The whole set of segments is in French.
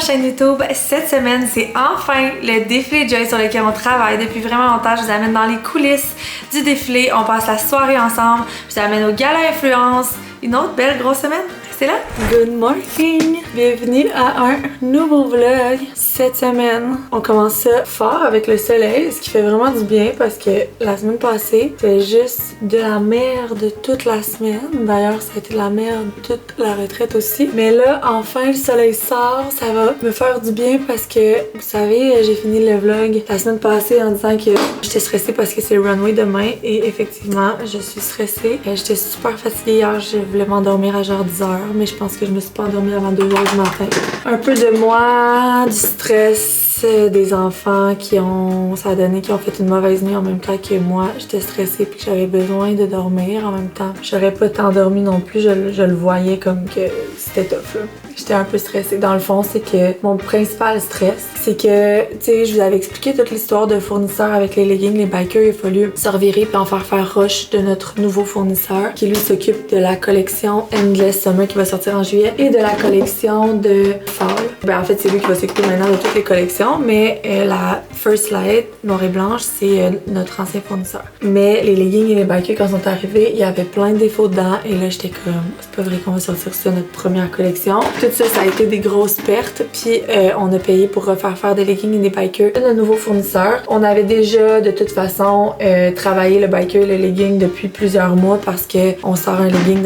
Chaîne YouTube. Cette semaine, c'est enfin le défilé de Joy sur lequel on travaille depuis vraiment longtemps. Je vous amène dans les coulisses du défilé. On passe la soirée ensemble. Je vous amène au Gala Influence. Une autre belle grosse semaine. Restez là. Good morning! Bienvenue à un nouveau vlog. Cette semaine, on commence ça fort avec le soleil, ce qui fait vraiment du bien parce que la semaine passée, c'était juste de la merde toute la semaine. D'ailleurs, ça a été de la merde toute la retraite aussi. Mais là, enfin, le soleil sort. Ça va me faire du bien parce que, vous savez, j'ai fini le vlog la semaine passée en disant que j'étais stressée parce que c'est le runway demain. Et effectivement, je suis stressée. J'étais super fatiguée hier. Je voulais m'endormir à genre 10h, mais je pense que je me suis pas endormie avant 2h du matin. Un peu de moi, du stress, des enfants qui ont, ça a donné qu'ils ont fait une mauvaise nuit en même temps que moi. J'étais stressée puis que j'avais besoin de dormir en même temps. J'aurais pas tant dormi non plus, je le voyais comme que c'était tough là. J'étais un peu stressée. Dans le fond, c'est que mon principal stress, c'est que, tu sais, je vous avais expliqué toute l'histoire de fournisseur avec les leggings, les bikers. Il a fallu se revirer puis en faire rush de notre nouveau fournisseur qui lui s'occupe de la collection Endless Summer qui va sortir en juillet et de la collection de Fall. Ben en fait, c'est lui qui va s'occuper maintenant de toutes les collections, mais la First Light noir et blanche, c'est notre ancien fournisseur. Mais les leggings et les bikers, quand ils sont arrivés, il y avait plein de défauts dedans et là, j'étais comme, c'est pas vrai qu'on va sortir ça, notre première collection. Tout ça, ça a été des grosses pertes, puis on a payé pour refaire faire des leggings et des bikers de nouveaux fournisseurs. On avait déjà, de toute façon, travaillé le biker et le legging depuis plusieurs mois parce que on sort un legging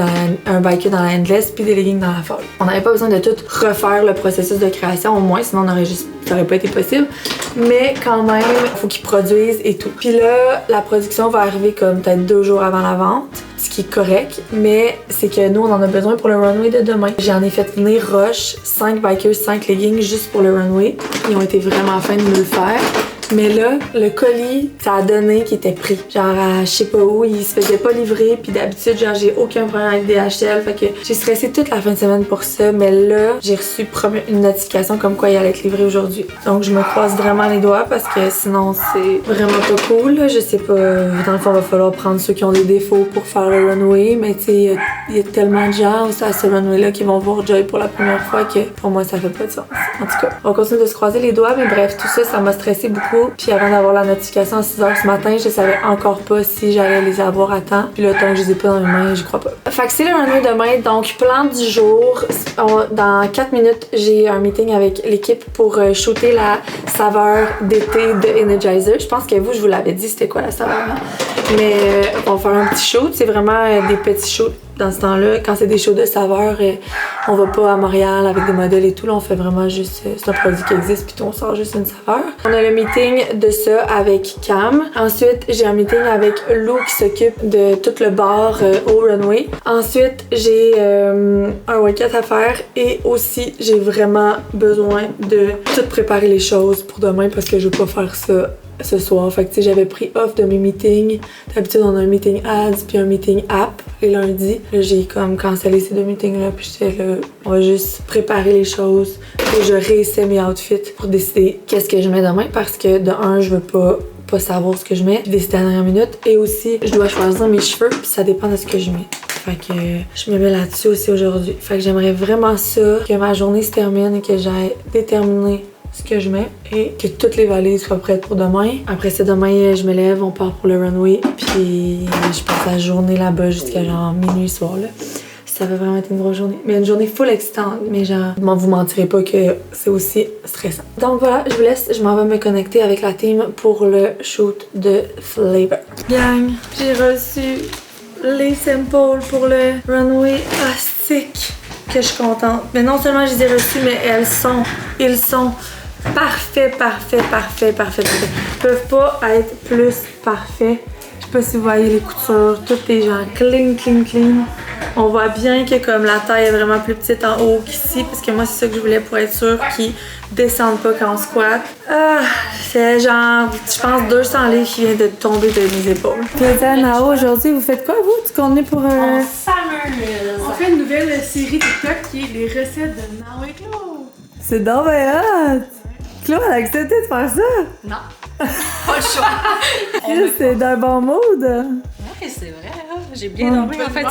un biker dans la Endless puis des leggings dans la Fall. On n'avait pas besoin de tout refaire le processus de création au moins, sinon ça aurait pas été possible. Mais quand même, il faut qu'ils produisent et tout. Puis là, la production va arriver comme peut-être 2 jours avant la vente, ce qui est correct, mais c'est que nous, on en a besoin pour le runway de demain. J'en ai fait venir rush 5 bikers, 5 leggings juste pour le runway. Ils ont été vraiment fins de me le faire. Mais là, le colis, ça a donné qu'il était pris. Genre, à je sais pas où, il se faisait pas livrer. Puis d'habitude, genre, j'ai aucun problème avec DHL. Fait que j'ai stressé toute la fin de semaine pour ça. Mais là, j'ai reçu une notification comme quoi il allait être livré aujourd'hui. Donc, je me croise vraiment les doigts parce que sinon, c'est vraiment pas cool. Là. Je sais pas, dans le fond, il va falloir prendre ceux qui ont des défauts pour faire le runway. Mais tu sais, il y a tellement de gens à ce runway-là qui vont voir Joy pour la première fois que pour moi, ça fait pas de sens. En tout cas, on continue de se croiser les doigts. Mais bref, tout ça, ça m'a stressé beaucoup. Puis avant d'avoir la notification à 6h ce matin, je savais encore pas si j'allais les avoir à temps. Puis là, tant que je les ai pas dans mes mains, j'y crois pas. Fait que c'est le runway demain, donc plan du jour. Dans 4 minutes, j'ai un meeting avec l'équipe pour shooter la saveur d'été de Energizer. Je pense que vous, je vous l'avais dit c'était quoi la saveur. Hein? Mais on va faire un petit shoot. C'est vraiment des petits shoots. Dans ce temps-là, quand c'est des shows de saveur, on va pas à Montréal avec des modèles et tout. Là, on fait vraiment juste... c'est un produit qui existe, puis on sort juste une saveur. On a le meeting de ça avec Cam. Ensuite, j'ai un meeting avec Lou qui s'occupe de tout le bar au runway. Ensuite, j'ai un workout à faire et aussi, j'ai vraiment besoin de tout préparer les choses pour demain parce que je veux pas faire ça ce soir. Fait que tu sais, j'avais pris off de mes meetings. D'habitude, on a un meeting ads puis un meeting app les lundis. Là, j'ai comme cancellé ces 2 meetings-là puis j'étais là, on va juste préparer les choses. Et je réessaie mes outfits pour décider qu'est-ce que je mets demain parce que de un, je veux pas savoir ce que je mets, décider à la dernière minute. Et aussi, je dois choisir mes cheveux puis ça dépend de ce que je mets. Fait que je me mets là-dessus aussi aujourd'hui. Fait que j'aimerais vraiment ça, que ma journée se termine et que j'aille déterminer ce que je mets et que toutes les valises soient prêtes pour demain. Après ça, demain, je me lève, on part pour le runway, puis je passe la journée là-bas jusqu'à genre minuit soir là. Ça va vraiment être une grosse journée. Mais une journée full excitante, mais genre, vous mentirez pas que c'est aussi stressant. Donc voilà, je vous laisse, je m'en vais me connecter avec la team pour le shoot de Flavor. Gang, j'ai reçu les samples pour le runway astique. Que je suis contente. Mais non seulement je les ai reçus, mais ils sont parfaits. Ils peuvent pas être plus parfaits. Je sais pas si vous voyez les coutures, tout est genre clean. On voit bien que comme la taille est vraiment plus petite en haut qu'ici, parce que moi c'est ça que je voulais pour être sûre qu'ils descendent pas quand on squatte. C'est genre, je pense 200 livres qui vient de tomber de mes épaules. Nao, aujourd'hui vous faites quoi vous? Tu contenez pour On s'amuse On fait une nouvelle série TikTok qui est les recettes de Now et Claude. C'est donc bien hot! Claude a accepté de faire ça? Non. Pas le choix. Chris, c'est d'un bon mood! Ouais, c'est vrai, hein? J'ai bien dormi en fait.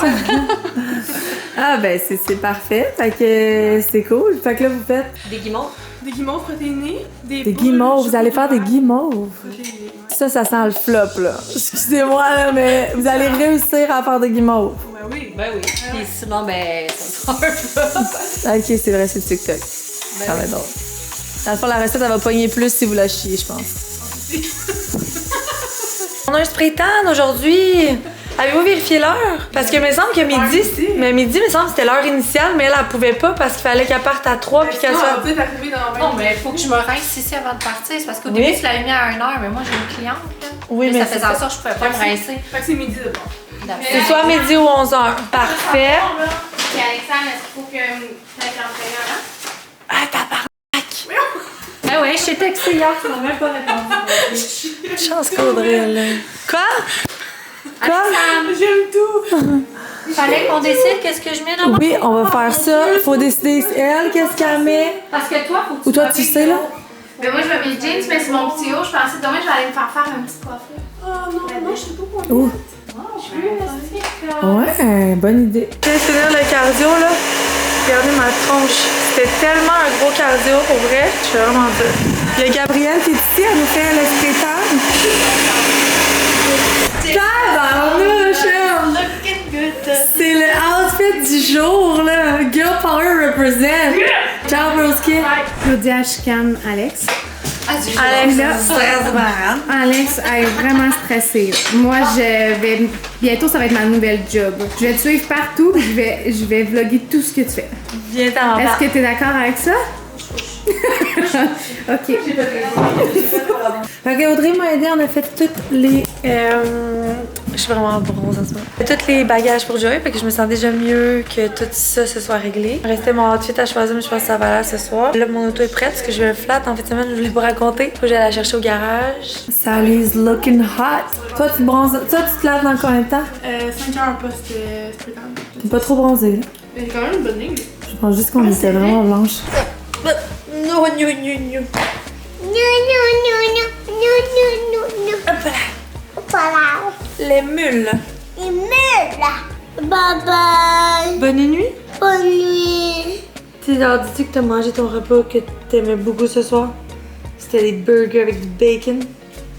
Ah ben c'est parfait, fait que c'est cool. Fait que là vous faites Des guimauves. Des guimauves protéinées, des guimauves, vous allez faire des guimauves. protéinées. Ça sent le flop là. Excusez-moi là, mais vous allez réussir à faire des guimauves. Ben oui. Ben oui. Puis sinon, ben, ça sera un peu. Ok, c'est vrai, c'est TikTok. Ça va être drôle. Dans le fond, la recette, elle va pogner plus si vous la chiez, je pense. On a un spray tan aujourd'hui. Avez-vous vérifié l'heure? Parce que il me semble que midi, il me semble que c'était l'heure initiale, mais elle pouvait pas parce qu'il fallait qu'elle parte à 3 puis qu'elle Sinon, soit... on va peut-être arriver dans Non, mais il faut que je me rince ici avant de partir. C'est parce qu'au Oui. début, tu l'avais mis à 1h, mais moi, j'ai une cliente. Là. Oui, Puis mais ça c'est faisait en sorte que je pouvais pas me rincer. Fait que c'est midi de bord. C'est soit midi ou 11h. Parfait. Puis Alexandre, est-ce qu'il faut que tu aies l'entraîneur avant? Ah, tabarnak! Ben ouais, je t'ai texté hier, tu m'as même pas répondu. Chance qu'Audrey, là. Quoi? Quoi? J'aime tout! Fallait qu'on décide qu'est-ce que je mets dans mon... Oui, on va faire ça. Faut décider elle, qu'est-ce qu'elle met. Parce que toi, faut que tu Ou toi, sois tu sais, là? Ben moi, je vais mes jeans, mais c'est mon petit haut. Je pensais demain, je vais aller me faire un petit coiffure. Oh non, je sais pas quoi. Ouh. Ouais, bonne idée. Je vais finir le cardio, là. Regardez ma tronche. C'était tellement un gros cardio, pour vrai. Je suis vraiment dire. Il y a Gabrielle qui est ici, elle nous fait le spray tan. C'est le outfit du jour, là. Girl Power represent. Ciao, broski. Claudia chicane Alex. Alex, Là, stress malade. Alex est vraiment stressée. Moi, je vais... Bientôt, ça va être ma nouvelle job. Je vais te suivre partout, puis je vais vlogger tout ce que tu fais. Viens t'en Est-ce que tu es d'accord avec ça? OK. Fait que Audrey m'a aidé, on a fait toutes les... je suis vraiment bronze en ce moment. Tous les bagages pour Joey, fait que je me sens déjà mieux que tout ça se soit réglé. Il restait mon outfit à choisir, mais je pense que ça va là ce soir. Là, mon auto est prête parce que je vais un flat en fin de semaine, je voulais vous raconter. Faut que j'aille la chercher au garage. Sally's looking hot. Toi, tu te bronzes... Toi, tu te laves dans combien de temps? 5 heures post temps. T'es pas trop bronzée, là. Mais quand même une bonne ligne. Je pense juste qu'on était vraiment blanches. Non, non, non, non. Hop là. Voilà. Les mules. Il meurt là. Bye bye. Bonne nuit. Bonne nuit. Tu leur dis que t'as mangé ton repas que t'aimais beaucoup ce soir? C'était des burgers avec du bacon.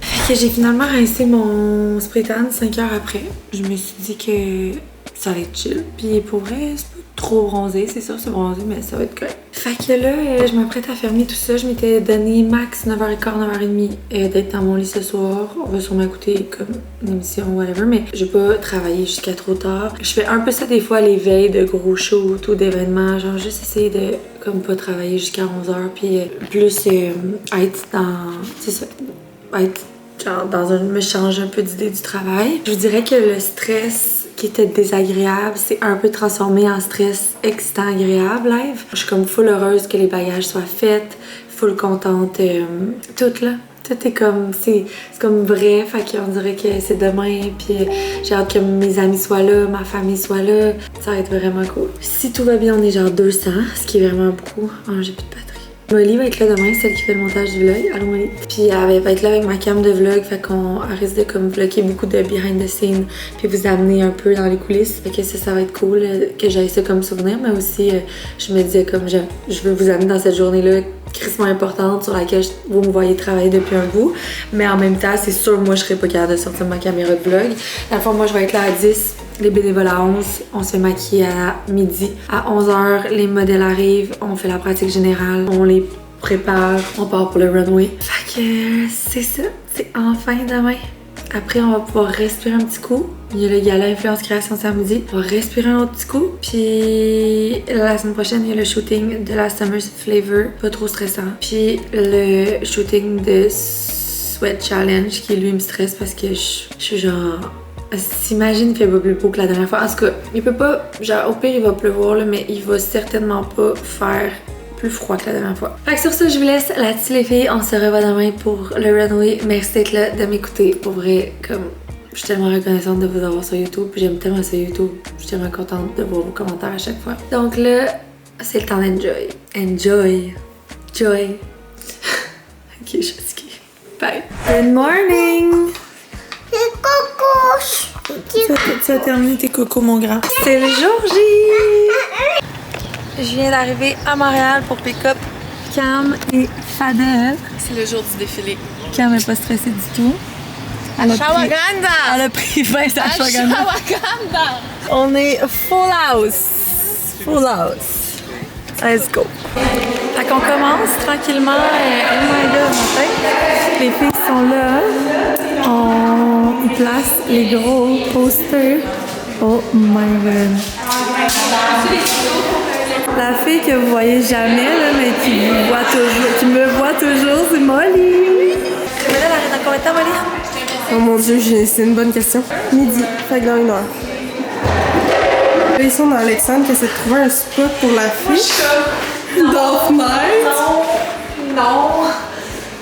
Fait que j'ai finalement rincé mon spray tan 5 heures après. Je me suis dit que ça allait être chill. Puis pour vrai, c'est pas trop bronzé, c'est sûr, c'est bronzé, mais ça va être correct. Fait que là, je m'apprête à fermer tout ça. Je m'étais donné max 9h15, 9h30 d'être dans mon lit ce soir. On va sûrement écouter comme une émission ou whatever, mais je vais pas travailler jusqu'à trop tard. Je fais un peu ça des fois les veilles de gros shoots ou d'événements, genre juste essayer de comme pas travailler jusqu'à 11h, puis plus être dans, c'est ça, être genre dans un, me changer un peu d'idée du travail. Je vous dirais que le stress qui était désagréable, c'est un peu transformé en stress excitant agréable live. Je suis comme full heureuse que les bagages soient faits, full contente, tout là. Tout est comme, c'est comme vrai, fait qu'on dirait que c'est demain, puis j'ai hâte que mes amis soient là, ma famille soit là. Ça va être vraiment cool. Si tout va bien, on est genre 200, ce qui est vraiment beaucoup. Oh, j'ai plus de batterie. Molly va être là demain, celle qui fait le montage du vlog. Allô Molly. Puis elle va être là avec ma cam de vlog, fait qu'on risque de comme vlogger beaucoup de behind the scenes, puis vous amener un peu dans les coulisses. Fait que ça va être cool que j'aille ça comme souvenir, mais aussi je me disais comme je veux vous amener dans cette journée-là crissement importante sur laquelle vous me voyez travailler depuis un bout. Mais en même temps, c'est sûr, moi je serais pas capable de sortir ma caméra de vlog. Dans le fond, moi je vais être là à 10. Les bénévoles à 11, on se fait maquiller à midi. À 11h, les modèles arrivent, on fait la pratique générale, on les prépare, on part pour le runway. Fait que c'est ça, c'est enfin demain. Après, on va pouvoir respirer un petit coup. Il y a le gala Influence Création samedi. On va respirer un autre petit coup. Puis la semaine prochaine, il y a le shooting de la Summer Flavor. Pas trop stressant. Puis le shooting de Sweat Challenge qui lui me stresse parce que je suis genre... S'imagine qu'il fait pas plus beau que la dernière fois. En tout cas, il peut pas... Genre, au pire, il va pleuvoir, là, mais il va certainement pas faire plus froid que la dernière fois. Fait que sur ça, je vous laisse là-dessus les filles. On se revoit demain pour le runway. Merci d'être là, de m'écouter. Pour vrai, comme... Je suis tellement reconnaissante de vous avoir sur YouTube. J'aime tellement ça YouTube. Je suis tellement contente de voir vos commentaires à chaque fois. Donc là, c'est le temps d'enjoy. Enjoy. Joy. Ok, je suis fatiguée. Bye. Good morning. C'est coco. Tu as terminé tes cocos, mon grand. C'est le jour J. Je viens d'arriver à Montréal pour pick-up Cam et Fadel. C'est le jour du défilé. Cam n'est pas stressée du tout. Elle a pris 20 ashwagandha. On est full house. Full house. Let's go. Fait qu'on commence tranquillement. Oh my god, matin. Les filles sont là. On place les gros posters. Oh my god. La fille que vous voyez jamais, là, mais qui me voit toujours, c'est Molly. Tu me donnes dans combien de temps, Molly? Oh mon dieu, c'est une bonne question. Midi, fait que dans 1 heure. Là, ils sont dans Alexandre qui essaie de trouver un spot pour la fiche. Dark Knight. Non.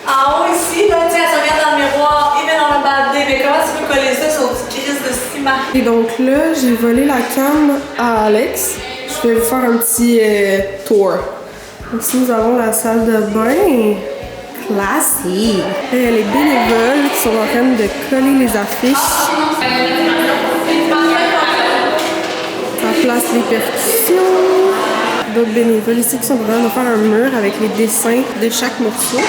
En haut ici, là, tu sais, elle se regarde dans le miroir, et met dans le bad day. Mais comment tu peux coller ça sur du crise de ciment? Et donc là, j'ai volé la cam à Alex. Je vais vous faire un petit tour. Donc ici, nous avons la salle de bain. Classique. Et il y a les bénévoles qui sont en train de coller les affiches. Ça place les percussions. D'autres bénévoles ici qui sont en train de faire un mur avec les dessins de chaque morceau.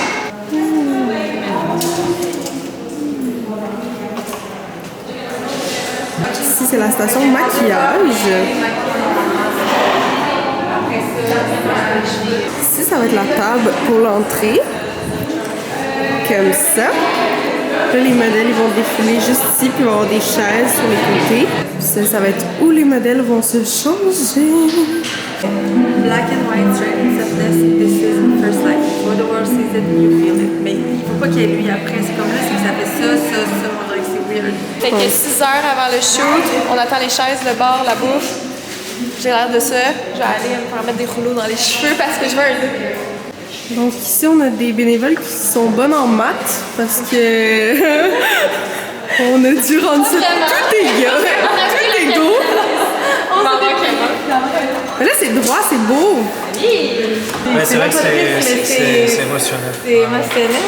Ici, c'est la station maquillage. Ici, ça va être la table pour l'entrée. Comme ça. Là, les modèles ils vont défiler juste ici, puis il va y avoir des chaises sur les côtés. Puis ça va être où les modèles vont se changer. Black and white straight sadness, this is first life. For the world sees it, you feel it. Mais il faut pas qu'il y ait lui après. C'est comme là, c'est que ça fait ça. On dirait que c'est weird. Fait que 6 heures avant le shoot, on attend les chaises, le bar, la bouffe. J'ai l'air de ça. Je vais aller me faire mettre des rouleaux dans les cheveux parce que je veux un look. Donc ici, on a des bénévoles qui sont bonnes en maths parce que on a dû rendre ça tout égaux. Tout égaux. Mais là, c'est droit, c'est beau. Ouais, c'est vrai que c'est émotionnel. C'est émotionnel.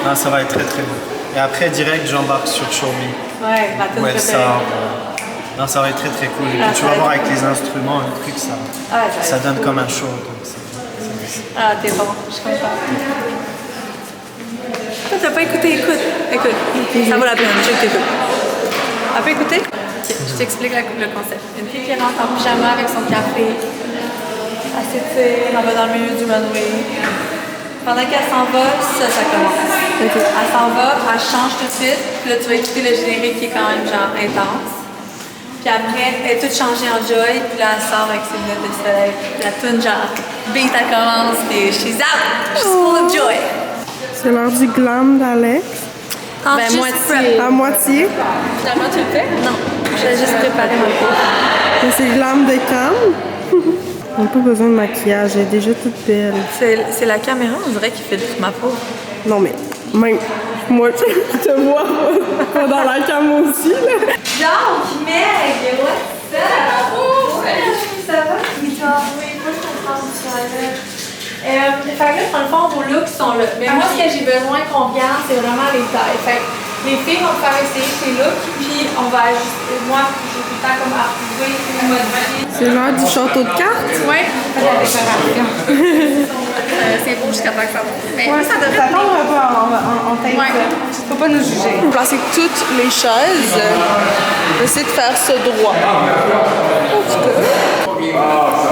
Non, ça va être très très beau. Et après, direct, j'embarque sur Show Me. Ouais, ma tête Ouais, préférée. non, ça va être très très cool. Et puis tu vas voir avec les instruments, le truc, ça donne comme un show. Donc Ah, t'es bon, je suis contente. Toi, t'as pas écouté? Écoute. Ça vaut la peine, je t'écoute. T'as pas écouté? Ok, je t'explique le concept. Une fille qui rentre en pyjama avec son café, elle s'étire, elle va dans le milieu du runway. Pendant qu'elle s'en va, ça commence. Okay. Elle s'en va, elle change tout de suite, puis là, tu vas écouter le générique qui est quand même genre intense. Puis après, elle est toute changée en joy, puis là, elle sort avec ses lunettes de soleil. Puis la tune genre, beat, elle commence, puis she's out, she's full of joy. C'est l'heure du glam d'Alex. Ben, moitié. À moitié. Finalement, tu le fais? Non, j'ai juste préparé ma peau. Et c'est le glam de Cam. On n'a pas besoin de maquillage, elle est déjà toute belle. C'est la caméra, on dirait, qui filtre ma peau. Non mais, même moi, je te vois pas dans la cam aussi, là. Donc, Meg, what's up? Ça va? Oui, toi? Oui, moi, je comprends ça. Fait que là, dans le fond, vos looks sont là. Mais moi, ce que j'ai besoin qu'on regarde, c'est vraiment les tailles. Fait que les filles vont faire essayer ces looks, puis on va ajuster. Moi, j'ai tout le temps comme à retrouver ou modifier. C'est l'heure du château de cartes? Ouais. La décoration. C'est beau jusqu'à temps que ça monte. Mais ça devrait Ça tombe un peu en tête. Ouais. Faut pas nous juger. Placer toutes les chaises. Essayer de faire ça droit.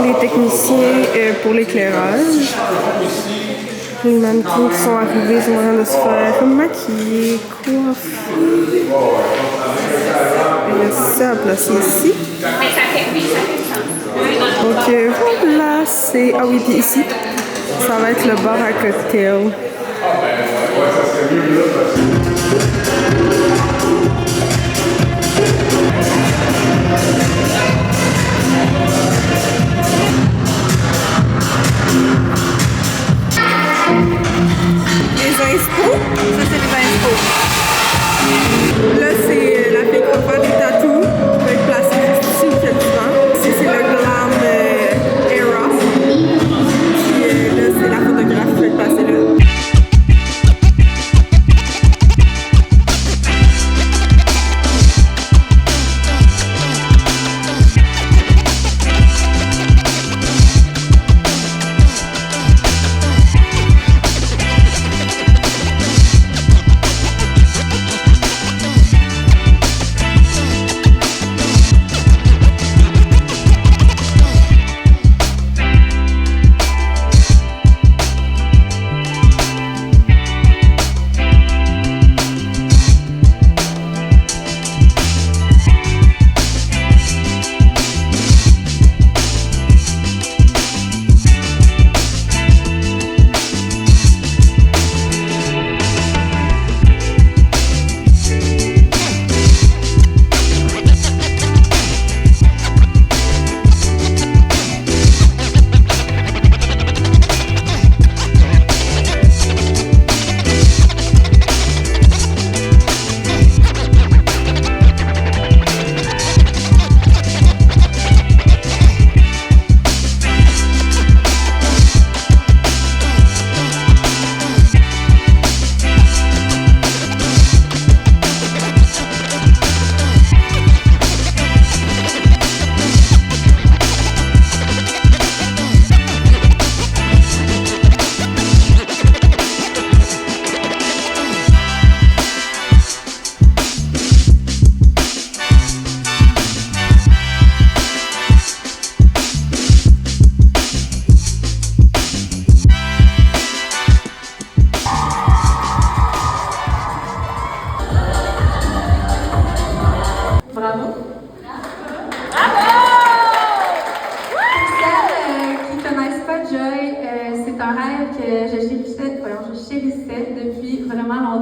Les techniciens pour l'éclairage. Les mannequins qui sont arrivés sont en train de se faire maquiller, coiffer. Il y a ça à placer ici. Donc voilà, c'est... Ah oui, puis ici, ça va être le bar à cocktail. Les inspos? Ça, c'est les inspos. Là, c'est la fille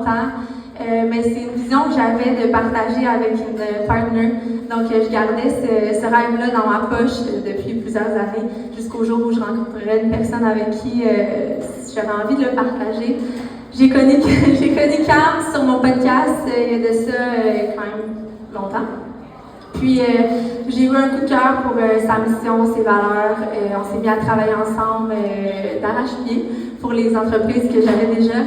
longtemps. Mais c'est une vision que j'avais de partager avec une partner. Donc, je gardais ce rêve-là dans ma poche depuis plusieurs années, jusqu'au jour où je rencontrerais une personne avec qui j'avais envie de le partager. J'ai connu Cam sur mon podcast il y a de ça quand même longtemps. Puis, j'ai eu un coup de cœur pour sa mission, ses valeurs. On s'est mis à travailler ensemble d'arrache-pied pour les entreprises que j'avais déjà.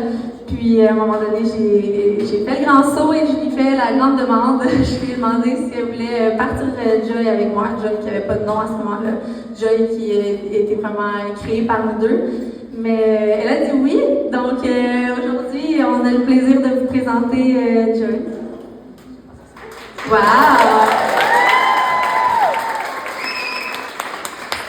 Puis, à un moment donné, j'ai fait le grand saut et je lui ai fait la grande demande. Je lui ai demandé si elle voulait partir Joy avec moi. Joy qui n'avait pas de nom à ce moment-là. Joy qui était vraiment créée par nous deux. Mais elle a dit oui. Donc, aujourd'hui, on a le plaisir de vous présenter Joy. Wow!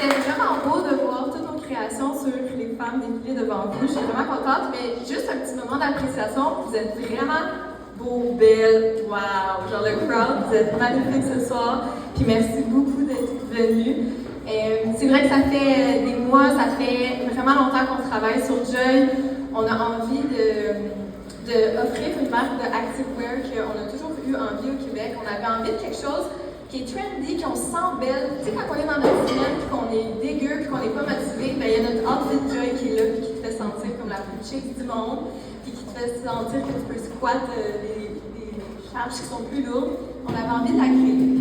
C'était vraiment beau de voir toutes nos créations sur les femmes défiler devant vous. Je suis vraiment contente, mais juste un petit moment d'appréciation. Vous êtes vraiment beaux, belles. Wow! Genre le crowd, vous êtes magnifiques ce soir. Puis merci beaucoup d'être venus. C'est vrai que ça fait des mois, ça fait vraiment longtemps qu'on travaille sur Joy. On a envie d'offrir une marque de activewear qu'on a toujours eu envie au Québec. On avait envie de quelque chose qui est trendy, qu'on se sent belle. Tu sais, quand on est dans notre semaine, puis qu'on est dégueu, puis qu'on n'est pas motivé, ben il y a notre outfit Joy qui est là, puis qui te fait sentir comme la plus chic du monde, puis qui te fait sentir que tu peux squat des charges qui sont plus lourdes. On avait envie de la créer.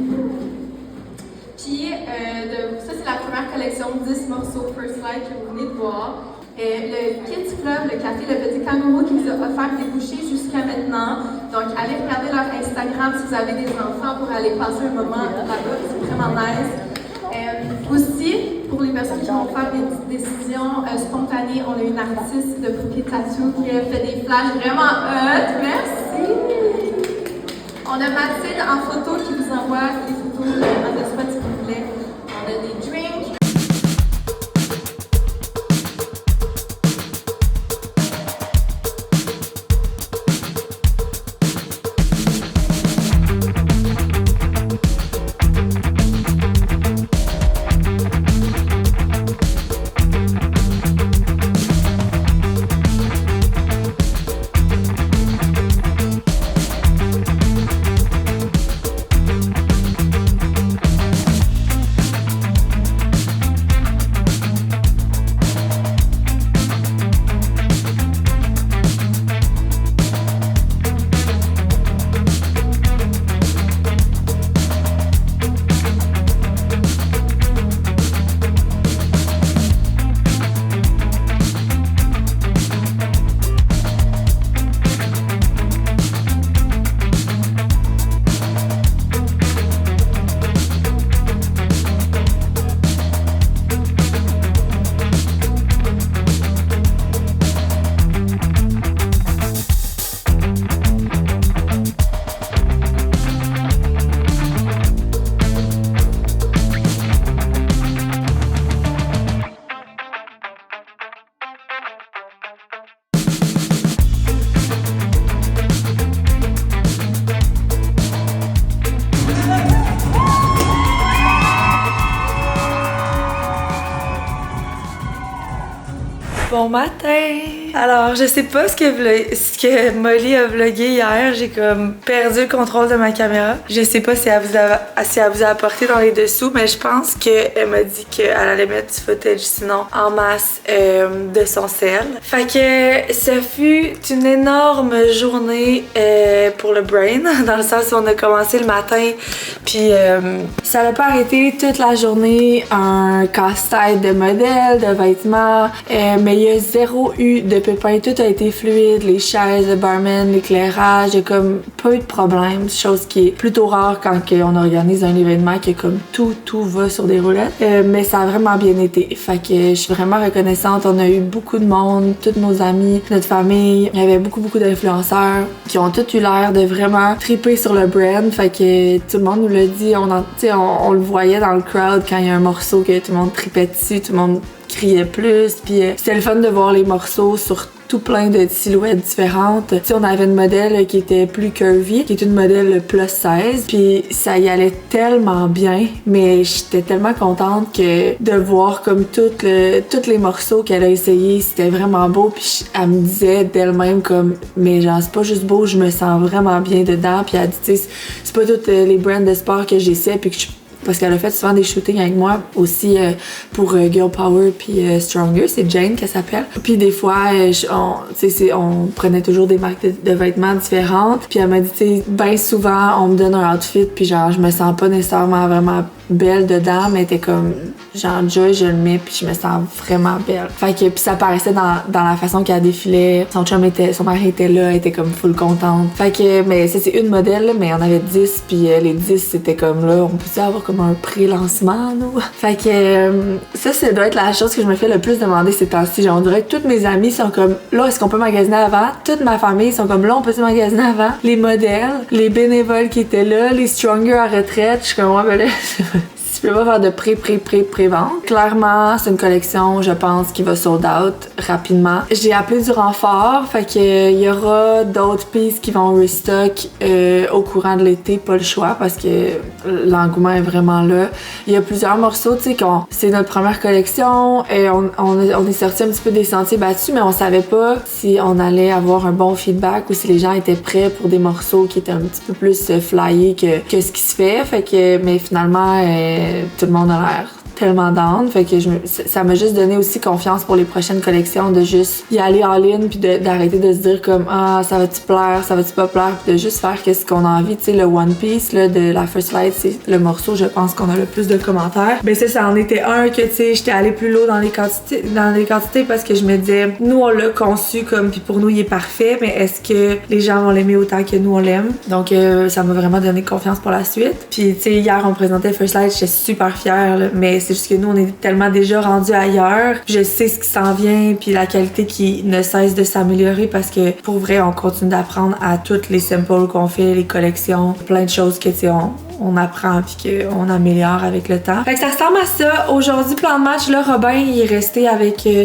Puis, ça c'est la première collection, 10 morceaux First Light que vous venez de voir. Le Kids Club, le café Le Petit Kangourou qui nous a offert des bouchées jusqu'à maintenant. Donc, allez regarder leur Instagram si vous avez des enfants pour aller passer un moment là-bas, c'est vraiment nice. Aussi, pour les personnes qui vont faire des petites décisions spontanées, on a une artiste de Poké Tattoo qui a fait des flashs vraiment hot. Merci! On a Mathilde en photo qui vous envoie les photos en dessous si vous voulez. On a des drinks. Bon matin! Alors, je sais pas ce que Molly a vlogué hier. J'ai comme perdu le contrôle de ma caméra. Je sais pas si elle vous a apporté dans les dessous, mais je pense qu'elle m'a dit qu'elle allait mettre du footage sinon en masse de son cell. Fait que ce fut une énorme journée pour le brain, dans le sens où on a commencé le matin, puis ça n'a pas arrêté toute la journée. Un casse-tête de modèles, de vêtements, mais il y a zéro eu de pépins, tout a été fluide, les chaises, le barman, l'éclairage, il y a comme pas eu de problème, chose qui est plutôt rare quand on organise un événement que comme tout va sur des roulettes, mais ça a vraiment bien été, fait que je suis vraiment reconnaissante. On a eu beaucoup de monde, tous nos amis, notre famille, il y avait beaucoup d'influenceurs qui ont tous eu l'air de vraiment triper sur le brand, fait que tout le monde nous l'a dit, on le voyait dans le crowd quand il y a un morceau que tout le monde tripait dessus, tout le monde criait plus, puis c'était le fun de voir les morceaux sur tout plein de silhouettes différentes. Tu sais, on avait une modèle qui était plus curvy, qui est une modèle plus 16, puis ça y allait tellement bien, mais j'étais tellement contente que de voir comme tous les morceaux qu'elle a essayé, c'était vraiment beau, puis elle me disait d'elle-même comme, mais genre c'est pas juste beau, je me sens vraiment bien dedans, puis elle dit, tu sais, c'est pas toutes les brands de sport que j'essaie, puis que parce qu'elle a fait souvent des shootings avec moi aussi pour Girl Power puis Stronger, c'est Jane qu'elle s'appelle. Puis des fois, on prenait toujours des marques de vêtements différentes. Puis elle m'a dit, tu sais, bien souvent, on me donne un outfit puis genre, je me sens pas nécessairement vraiment belle dedans, mais t'es comme, genre, Joy, je le mets puis je me sens vraiment belle. Fait que, puis ça paraissait dans la façon qu'elle défilait. Son mari était là, elle était comme full contente. Fait que, mais ça, c'est une modèle, là, mais on avait 10 puis les 10, c'était comme là, on peut avoir comme un pré-lancement, nous. Fait que, ça doit être la chose que je me fais le plus demander ces temps-ci. Genre, on dirait que toutes mes amies sont comme, là, est-ce qu'on peut magasiner avant? Toute ma famille sont comme, là, on peut se magasiner avant. Les modèles, les bénévoles qui étaient là, les Stronger à retraite, je suis comme, ouais, ben là, tu peux pas faire de pré-vente. Clairement, c'est une collection, je pense, qui va sold out rapidement. J'ai appelé du renfort, fait que il y aura d'autres pieces qui vont restock au courant de l'été, pas le choix, parce que l'engouement est vraiment là. Il y a plusieurs morceaux, tu sais, c'est notre première collection, et on est sorti un petit peu des sentiers battus, mais on savait pas si on allait avoir un bon feedback ou si les gens étaient prêts pour des morceaux qui étaient un petit peu plus flyés que ce qui se fait. Fait que, mais finalement, tout le monde a l'air tellement down, fait que ça m'a juste donné aussi confiance pour les prochaines collections, de juste y aller all-in puis d'arrêter de se dire comme ça va-tu plaire, ça va-tu pas plaire, puis de juste faire qu'est-ce qu'on a envie. Tu sais, le One Piece là, de la First Light, c'est le morceau, je pense, qu'on a le plus de commentaires. Ben ça en était un que, tu sais, j'étais allée plus low dans les quantités parce que je me disais, nous on l'a conçu comme, puis pour nous il est parfait, mais est-ce que les gens vont l'aimer autant que nous on l'aime? Donc ça m'a vraiment donné confiance pour la suite. Puis tu sais, hier on présentait First Light, j'étais super fière là, mais c'est juste que nous, on est tellement déjà rendus ailleurs. Je sais ce qui s'en vient, puis la qualité qui ne cesse de s'améliorer parce que, pour vrai, on continue d'apprendre à toutes les samples qu'on fait, les collections, plein de choses que, tu sais, on apprend puis qu'on améliore avec le temps. Fait que ça ressemble à ça. Aujourd'hui, plan de match, là, Robin, il est resté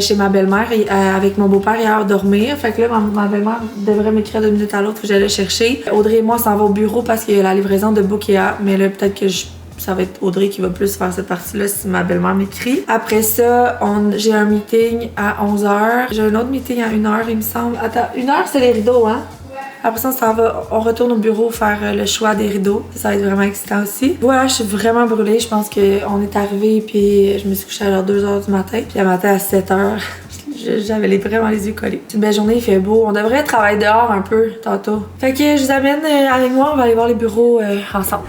chez ma belle-mère et avec mon beau-père hier dormir. Fait que là, ma belle-mère devrait m'écrire 2 minutes à l'autre, faut que j'aille le chercher. Audrey et moi, on s'en va au bureau parce qu'il y a la livraison de Bokeh, mais là, peut-être que ça va être Audrey qui va plus faire cette partie-là si ma belle-mère m'écrit. Après ça, j'ai un meeting à 11h. J'ai un autre meeting à 1h, il me semble. Attends, 1h, c'est les rideaux, hein? Ouais. Après ça, on retourne au bureau faire le choix des rideaux. Ça va être vraiment excitant aussi. Voilà, je suis vraiment brûlée. Je pense qu'on est arrivé puis je me suis couchée à 2h du matin. Puis le matin à 7h, j'avais vraiment les yeux collés. C'est une belle journée, il fait beau. On devrait travailler dehors un peu tantôt. Fait que je vous amène avec moi, on va aller voir les bureaux ensemble.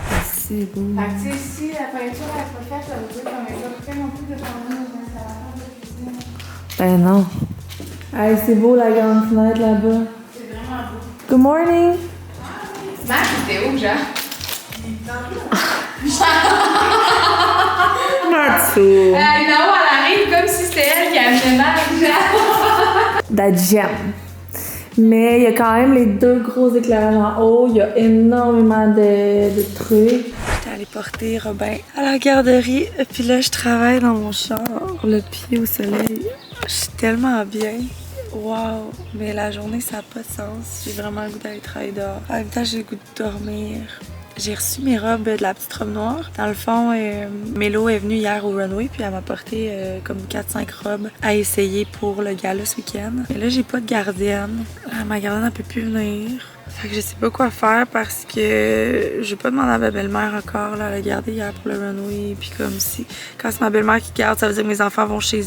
C'est beau. Fait que tu sais, si la peinture n'est pas faite, ça veut dire qu'on n'est pas prêt non plus de prendre nos installations de cuisine. Ben non. Hey, c'est beau la grande fenêtre là-bas. C'est vraiment beau. Good morning! Max, c'était où, Jean? Mathieu! Non, elle arrive comme si c'était elle qui amenait Max, Jean. That gem. Mais il y a quand même les 2 gros éclairages en haut. Il y a énormément de trucs. J'étais allée porter Robin à la garderie. Et puis là, je travaille dans mon char, le pied au soleil. Je suis tellement bien. Wow! Mais la journée, ça n'a pas de sens. J'ai vraiment le goût d'aller travailler dehors. En même temps, j'ai le goût de dormir. J'ai reçu mes robes de la petite robe noire. Dans le fond, Mélo est venue hier au runway puis elle m'a apporté comme 4-5 robes à essayer pour le gala ce week-end. Et là, j'ai pas de gardienne. Ma gardienne, elle peut plus venir. Fait que je sais pas quoi faire parce que j'ai pas demandé à ma belle-mère encore là, à la garder hier pour le runway. Puis comme si, quand c'est ma belle-mère qui garde, ça veut dire que mes enfants vont chez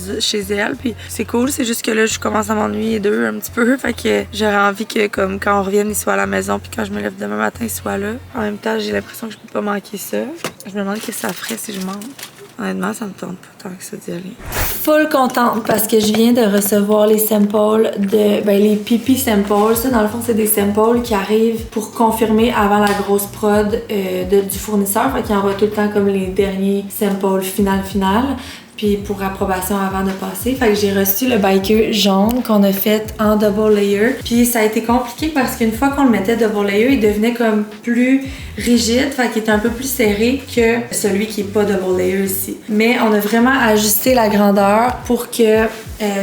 elle. Puis c'est cool, c'est juste que là, je commence à m'ennuyer d'eux un petit peu. Fait que j'aurais envie que comme quand on revienne, ils soient à la maison. Puis quand je me lève demain matin, ils soient là. En même temps, j'ai l'impression que je peux pas manquer ça. Je me demande qu'est-ce que ça ferait si je manque. Honnêtement, ça me tente pas tant que ça d'y aller. Full contente parce que je viens de recevoir les samples les pipi samples. Ça, dans le fond, c'est des samples qui arrivent pour confirmer avant la grosse prod du fournisseur. Fait qu'il envoie tout le temps comme les derniers samples final. Puis pour approbation avant de passer. Fait que j'ai reçu le biker jaune qu'on a fait en double layer. Puis ça a été compliqué parce qu'une fois qu'on le mettait double layer, il devenait comme plus rigide, fait qu'il était un peu plus serré que celui qui est pas double layer ici. Mais on a vraiment ajusté la grandeur pour que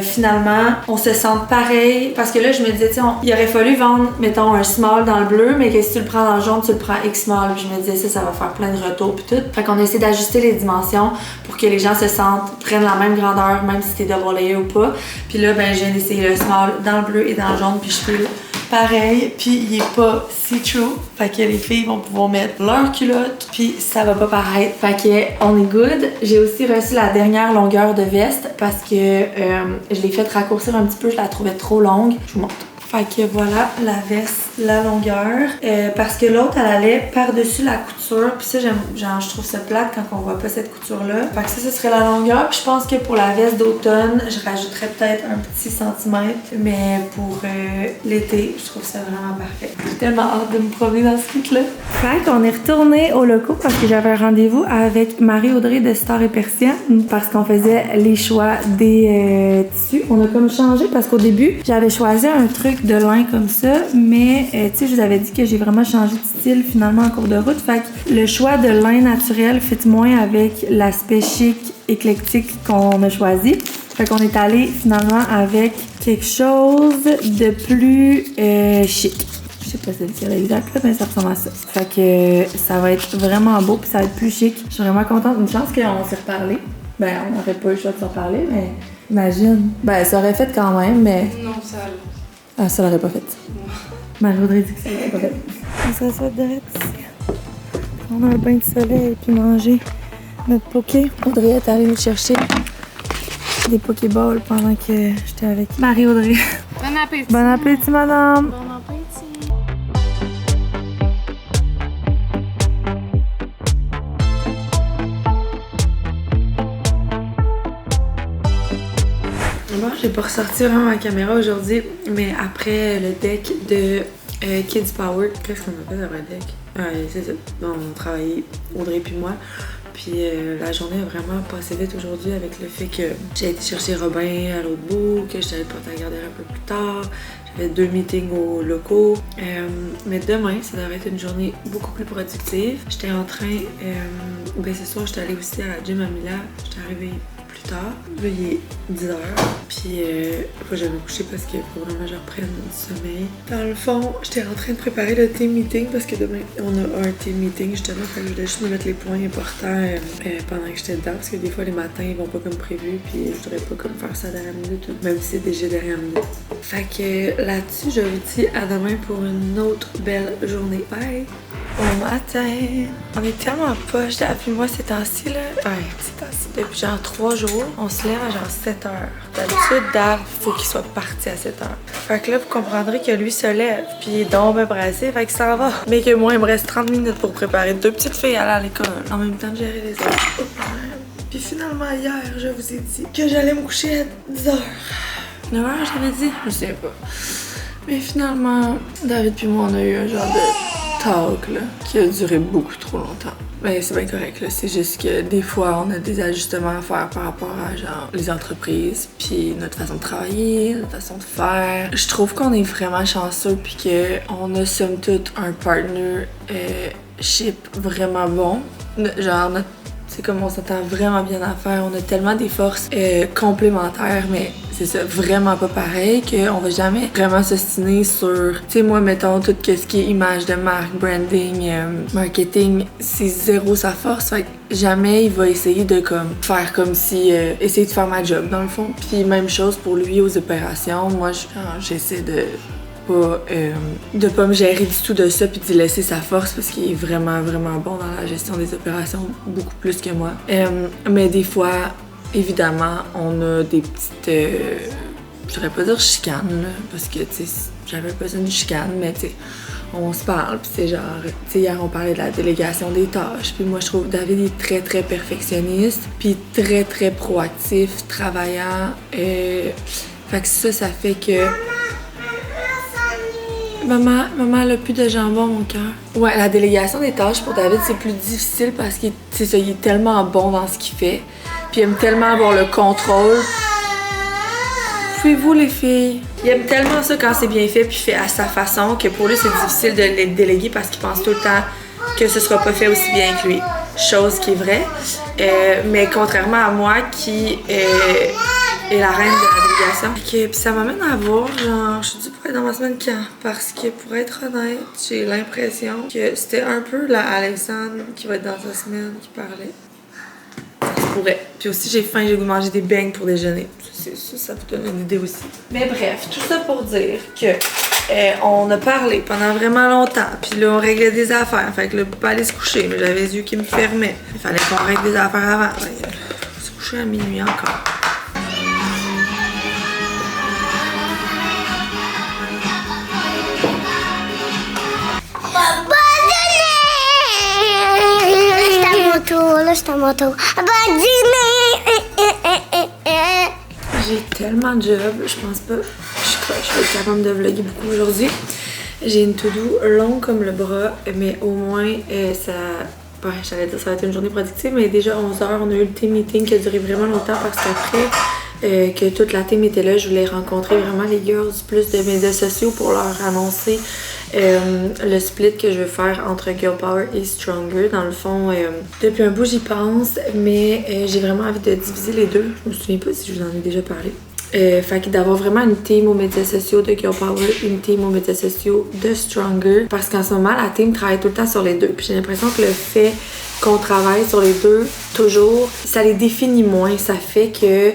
finalement, on se sente pareil. Parce que là, je me disais, tu sais, il aurait fallu vendre, mettons, un small dans le bleu, mais que si tu le prends dans le jaune, tu le prends X small. Puis je me disais, ça va faire plein de retours puis tout. Fait qu'on a essayé d'ajuster les dimensions pour que les gens se sentent, prennent la même grandeur, même si t'es double layer ou pas. Puis là, ben, j'ai essayé le small dans le bleu et dans le jaune, puis je fais pareil, puis il est pas see-through. Fait que les filles vont pouvoir mettre leur culotte, puis ça va pas paraître. Fait que on est good. J'ai aussi reçu la dernière longueur de veste parce que je l'ai fait raccourcir un petit peu, je la trouvais trop longue. Je vous montre. Fait que voilà la veste, la longueur. Parce que l'autre, elle allait par-dessus la couture. Puis ça, genre, je trouve ça plate quand on voit pas cette couture-là. Fait que ça, ce serait la longueur. Puis je pense que pour la veste d'automne, je rajouterais peut-être un petit centimètre. Mais pour l'été, je trouve ça vraiment parfait. J'ai tellement hâte de me promener dans ce kit-là. Fait qu'on est retourné au locaux parce que j'avais un rendez-vous avec Marie-Audrey de Star et Persienne parce qu'on faisait les choix des tissus. On a comme changé parce qu'au début, j'avais choisi un truc de lin comme ça, mais tu sais, je vous avais dit que j'ai vraiment changé de style finalement en cours de route. Fait que le choix de lin naturel fit moins avec l'aspect chic, éclectique qu'on a choisi. Fait qu'on est allé finalement avec quelque chose de plus chic. Je sais pas si c'est exact là, mais ça ressemble à ça. Fait que ça va être vraiment beau puis ça va être plus chic. Je suis vraiment contente. Une chance qu'on s'est reparlé. Ben, on n'aurait pas eu le choix de se reparler, mais imagine. Ben, ça aurait fait quand même, mais... Non, ça... Ah, ça l'aurait pas fait. Marie-Audrey dit que ça l'aurait pas fait. On se reçoit direct ici. On a un bain de soleil puis manger notre poké. Audrey est allée nous chercher des pokéballs pendant que j'étais avec Marie-Audrey. Bon appétit. Bon appétit, madame. Bon appétit. Bon, j'ai pas ressorti vraiment ma caméra aujourd'hui, mais après le deck de Kids Power, qu'est-ce qu'on a fait dans le deck? C'est ça. On travaillait, Audrey puis moi. Puis la journée a vraiment passé vite aujourd'hui avec le fait que j'ai été chercher Robin à l'autre bout, que j'étais allée porter à garder un peu plus tard. J'avais 2 meetings aux locaux. Mais demain, ça devrait être une journée beaucoup plus productive. J'étais en train, ben ce soir, j'étais allée aussi à la gym à Mila. J'étais arrivée plus tard. Là, il est 10h. Puis, je vais me coucher parce qu'il faut vraiment que je reprenne mon sommeil. Dans le fond, j'étais en train de préparer le team meeting parce que demain, on a un team meeting justement. Fait que je voulais juste me mettre les points importants pendant que j'étais dedans. Parce que des fois, les matins, ils vont pas comme prévu. Puis, je voudrais pas comme faire ça à la dernière minute, même si c'est déjà dernière minute. Fait que là-dessus, je vous dis à demain pour une autre belle journée. Bye! Bon matin! On est tellement poche depuis moi ces temps-ci, là. Ouais, ces temps-ci. Depuis genre 3 jours, on se lève à genre 7h. D'habitude, Dave, faut qu'il soit parti à 7h. Fait que là, vous comprendrez que lui se lève, puis il est donc bien brassé, fait que ça va. Mais que moi, il me reste 30 minutes pour préparer 2 petites filles à aller à l'école, en même temps de gérer les autres. Oh, puis finalement, hier, je vous ai dit que j'allais me coucher à 10h. 9h, j'avais dit? Je sais pas. Mais finalement, David puis moi, on a eu un genre de talk, là, qui a duré beaucoup trop longtemps. Mais c'est bien correct, là. C'est juste que des fois, on a des ajustements à faire par rapport à, genre, les entreprises, puis notre façon de travailler, notre façon de faire. Je trouve qu'on est vraiment chanceux, puis qu'on a, somme toute, un partner ship vraiment bon. Genre, c'est comme on s'entend vraiment bien à faire. On a tellement des forces complémentaires, mais c'est ça, vraiment pas pareil, qu'on va jamais vraiment s'ostiner sur... Tu sais, moi, mettons, tout ce qui est image de marque, branding, marketing, c'est zéro sa force. Fait que jamais il va essayer de comme faire comme si... essayer de faire ma job, dans le fond. Puis même chose pour lui aux opérations. Moi, j'essaie de pas me gérer du tout de ça puis d'y laisser sa force parce qu'il est vraiment, vraiment bon dans la gestion des opérations, beaucoup plus que moi. Mais des fois, évidemment, on a des petites... je voudrais pas dire chicanes, là, parce que, tu sais, j'avais pas besoin de chicane, mais, tu sais, on se parle, puis c'est genre... Tu sais, hier, on parlait de la délégation des tâches, puis moi, je trouve que David est très, très perfectionniste, puis très, très proactif, travaillant. Fait que ça fait que... Maman, elle a plus de jambon, mon cœur. Ouais, la délégation des tâches pour David, c'est plus difficile parce qu'il est tellement bon dans ce qu'il fait. Puis il aime tellement avoir le contrôle. Pouvez-vous, les filles? Il aime tellement ça quand c'est bien fait, puis il fait à sa façon, que pour lui, c'est difficile de les déléguer parce qu'il pense tout le temps que ce sera pas fait aussi bien que lui. Chose qui est vraie. Mais contrairement à moi qui et la reine de la délégation. Puis ça m'amène à voir, genre, je suis due pour être dans ma semaine quand? Parce que pour être honnête, j'ai l'impression que c'était un peu la Alexandre qui va être dans sa semaine qui parlait. Ça pourrait. Puis aussi, j'ai faim, j'ai goût de manger des beignes pour déjeuner. Ça vous donne une idée aussi. Mais bref, tout ça pour dire que on a parlé pendant vraiment longtemps. Puis là, on réglait des affaires. Fait que là, pas aller se coucher, mais j'avais les yeux qui me fermaient. Il fallait qu'on règle des affaires avant. Se coucher à minuit encore. Là, c'est à mon tour. J'ai tellement de job, je pense pas. Je vais être capable de vlogger beaucoup aujourd'hui. J'ai une to-do longue comme le bras, mais au moins ça. Ouais, j'allais dire ça va être une journée productive, mais déjà 11h, on a eu le team meeting qui a duré vraiment longtemps parce qu'après que toute la team était là, je voulais rencontrer vraiment les girls plus de médias sociaux pour leur annoncer le split que je veux faire entre Girl Power et Stronger. Dans le fond, depuis un bout j'y pense, mais j'ai vraiment envie de diviser les deux. Je me souviens pas si je vous en ai déjà parlé. Fait que d'avoir vraiment une team aux médias sociaux de Girl Power, une team aux médias sociaux de Stronger. Parce qu'en ce moment, la team travaille tout le temps sur les deux. Puis j'ai l'impression que le fait qu'on travaille sur les deux, toujours, ça les définit moins. Ça fait que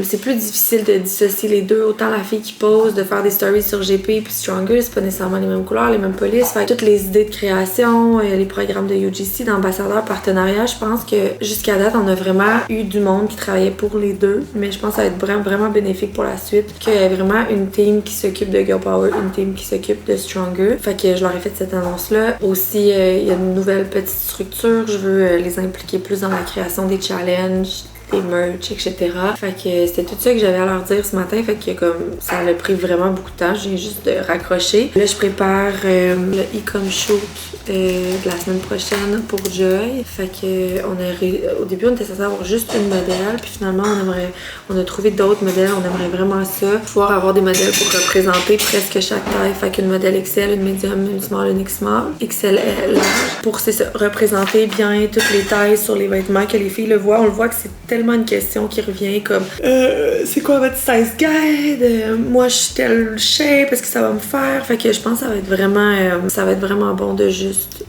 c'est plus difficile de dissocier les deux. Autant la fille qui pose, de faire des stories sur GP puis Stronger, c'est pas nécessairement les mêmes couleurs, les mêmes polices. Fait que toutes les idées de création, les programmes de UGC, d'ambassadeurs, partenariats, je pense que jusqu'à date, on a vraiment eu du monde qui travaillait pour les deux. Mais je pense que ça va être vraiment bénéfique pour la suite. Qu'il y ait vraiment une team qui s'occupe de Girl Power, une team qui s'occupe de Stronger. Fait que je leur ai fait cette annonce-là. Aussi, il y a une nouvelle petite structure. Je veux les impliquer plus dans la création des challenges, des merch, etc. Fait que c'était tout ça que j'avais à leur dire ce matin. Fait que comme ça a pris vraiment beaucoup de temps, j'ai juste de raccrocher. Là, je prépare le e-com shoot de la semaine prochaine pour Joy. Fait que au début, on était censé avoir juste une modèle, puis finalement, on a trouvé d'autres modèles. On aimerait vraiment ça, pouvoir avoir des modèles pour représenter presque chaque taille. Fait qu'une modèle XL, une medium, une small, une X-small, XL large, pour représenter bien toutes les tailles sur les vêtements, que les filles le voient. On le voit que c'est tellement une question qui revient comme c'est quoi votre size guide? Moi je suis telle shape, est-ce que ça va me faire? Fait que je pense que ça va être vraiment bon de juste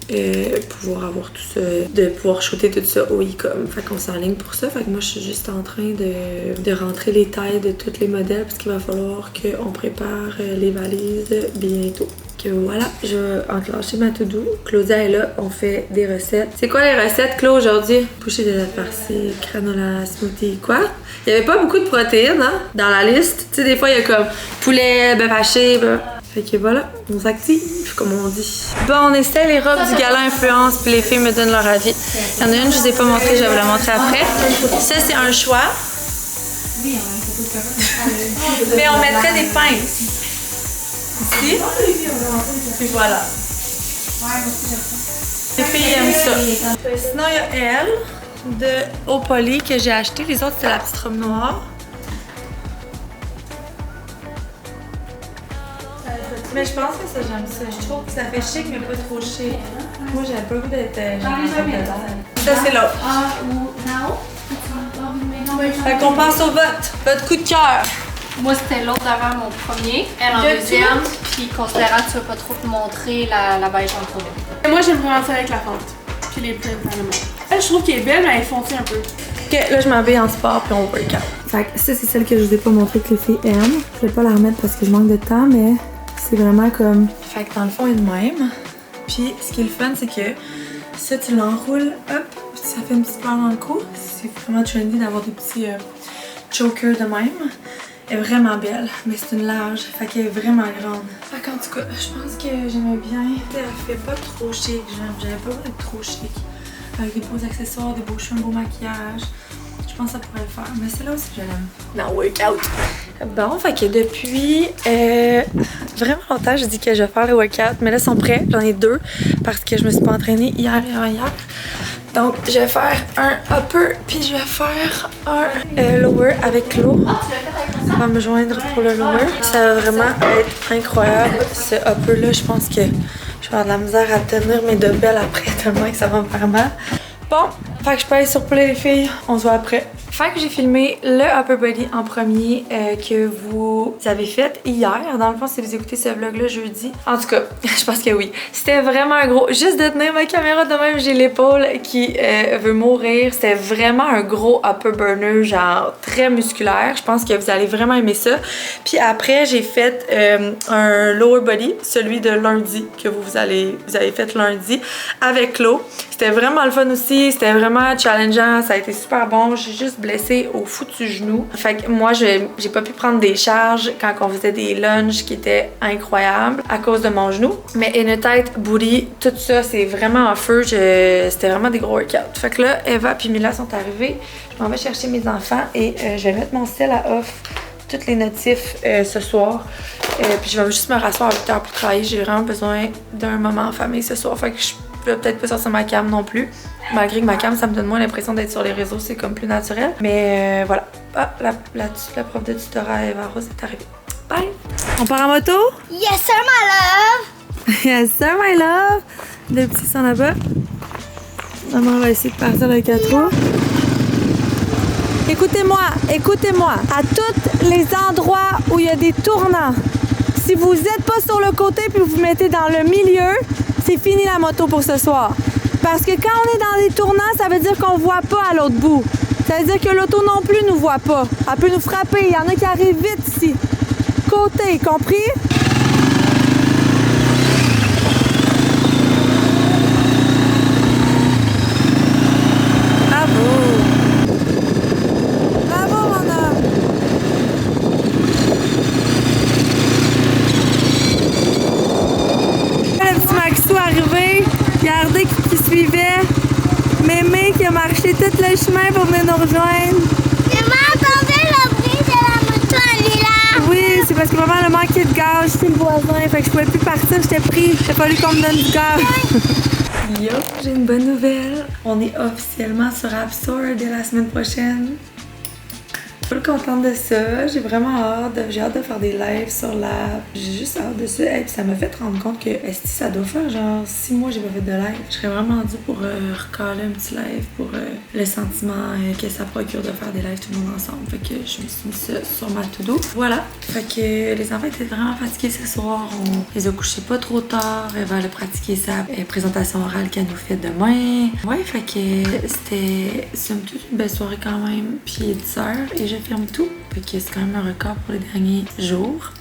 pouvoir avoir tout ça, de pouvoir shooter tout ça au e-com. Fait qu'on s'enligne pour ça. Fait que moi je suis juste en train de rentrer les tailles de tous les modèles parce qu'il va falloir qu'on prépare les valises bientôt. Que voilà, je vais enclencher ma to-do. Claudia est là, on fait des recettes. C'est quoi les recettes, Claude, aujourd'hui? Bouchée de dattes farcies, granola, smoothie, quoi? Il y avait pas beaucoup de protéines, hein, dans la liste. Tu sais, des fois, il y a comme poulet, bœuf haché, Fait que voilà, on s'active, comme on dit. Bon, on essaie les robes du gala influence, puis les filles me donnent leur avis. Il y en a une, je vous ai pas montré, je vais vous la montrer après. Ça, c'est un choix. Mais on mettrait des pinces. Ici. Puis voilà. Les filles aiment ça. Sinon, il y a elle, de Eau Poly, que j'ai acheté. Les autres, c'est la petite robe noire. Mais je pense que ça, j'aime ça. Je trouve que ça fait chic, mais pas trop chic. Moi, j'avais pas le goût d'être... Ça, c'est l'autre. Fait qu'on passe au vote. Votre coup de cœur. Moi, c'était l'autre d'avant, mon premier. Elle en deuxième. Puis, considérant que tu veux pas trop te montrer la beige en premier. Moi, j'aime vraiment ça avec la fente. Puis les prints, vraiment. Elle, je trouve qu'elle est belle, mais elle est foncée un peu. Ok, là, je m'habille en sport, puis on work out. Fait que ça, c'est celle que je vous ai pas montré que les filles aiment. Je vais pas la remettre parce que je manque de temps, mais c'est vraiment comme... Fait que dans le fond, elle est de même. Puis, ce qui est le fun, c'est que ça, tu l'enroules, hop, ça fait une petite fleur dans le cou. C'est vraiment trendy d'avoir des petits chokers de même. Elle est vraiment belle, mais c'est une large, fait qu'elle est vraiment grande. Fait qu'en tout cas, je pense que j'aimais bien. Elle fait pas trop chic, j'avais pas envie d'être trop chic. Avec des beaux accessoires, des beaux cheveux, un beau maquillage. Je pense que ça pourrait le faire, mais c'est là aussi que je l'aime. Dans workout. Bon, fait que depuis vraiment longtemps, je dis que je vais faire le workout, mais là, ils sont prêts. J'en ai deux parce que je me suis pas entraînée hier et avant-hier. Donc, je vais faire un upper, puis je vais faire un lower avec l'eau. On va me joindre pour le lower. Ça va vraiment être incroyable, ce upper-là. Je pense que je vais avoir de la misère à tenir mes dumbbells après, tellement que ça va me faire mal. Bon, fait que je peux aller sur play, les filles. On se voit après. Fait que j'ai filmé le upper body en premier que vous avez fait hier. Dans le fond, si vous écoutez ce vlog-là jeudi. En tout cas, je pense que oui. C'était vraiment un gros... Juste de tenir ma caméra de même, j'ai l'épaule qui veut mourir. C'était vraiment un gros upper burner, genre très musculaire. Je pense que vous allez vraiment aimer ça. Puis après, j'ai fait un lower body, celui de lundi, que vous avez fait lundi avec Chloe. C'était vraiment le fun aussi. C'était vraiment challengeant. Ça a été super bon. J'ai juste blessé au foutu genou. Fait que moi, j'ai pas pu prendre des charges quand on faisait des lunges qui étaient incroyables à cause de mon genou. Mais une tête, booty, tout ça, c'est vraiment en feu. C'était vraiment des gros workouts. Fait que là, Eva et Mila sont arrivés. Je m'en vais chercher mes enfants et je vais mettre mon cell à off toutes les notifs ce soir. Puis je vais juste me rasseoir à 8 h pour travailler. J'ai vraiment besoin d'un moment en famille ce soir. Fait que je peux peut-être pas sortir ma cam non plus. Malgré que ma cam, ça me donne moins l'impression d'être sur les réseaux, c'est comme plus naturel. Mais voilà. Ah, la prof de tutorat Eva Rose est arrivée. Bye! On part en moto? Yes sir, my love! Yes sir, my love! Les petits sont là-bas. Maman va essayer de partir le 4 roues. Écoutez-moi. À tous les endroits où il y a des tournants, si vous n'êtes pas sur le côté puis vous vous mettez dans le milieu, c'est fini la moto pour ce soir. Parce que quand on est dans des tournants, ça veut dire qu'on voit pas à l'autre bout. Ça veut dire que l'auto non plus nous voit pas. Elle peut nous frapper. Il y en a qui arrivent vite ici. Côté, compris? Regardez qui suivait. Mémé qui a marché tout le chemin pour venir nous rejoindre. Maman, entendez le bruit de la moto en lilas. Oui, c'est parce que maman a manqué de gaz chez le voisin. Fait que je pouvais plus partir, j'étais pris. Il a fallu qu'on me donne du gaz. Yo, j'ai une bonne nouvelle. On est officiellement sur App Store dès la semaine prochaine. Je suis full contente de ça, j'ai vraiment hâte, j'ai hâte de faire des lives sur l'app, j'ai juste hâte de ça. Et puis ça m'a fait rendre compte que ça doit faire genre 6 mois que j'ai pas fait de live. Je serais vraiment due pour recaller un petit live pour le sentiment que ça procure de faire des lives tout le monde ensemble. Fait que je me suis mis ça sur ma to-do. Voilà, fait que les enfants étaient vraiment fatigués ce soir, on les a couchés pas trop tard, elle va aller pratiquer sa présentation orale qu'elle nous fait demain. Ouais, fait que c'était somme toute une belle soirée quand même, puis il est 10 h et je ferme tout. Fait que c'est quand même un record pour les derniers jours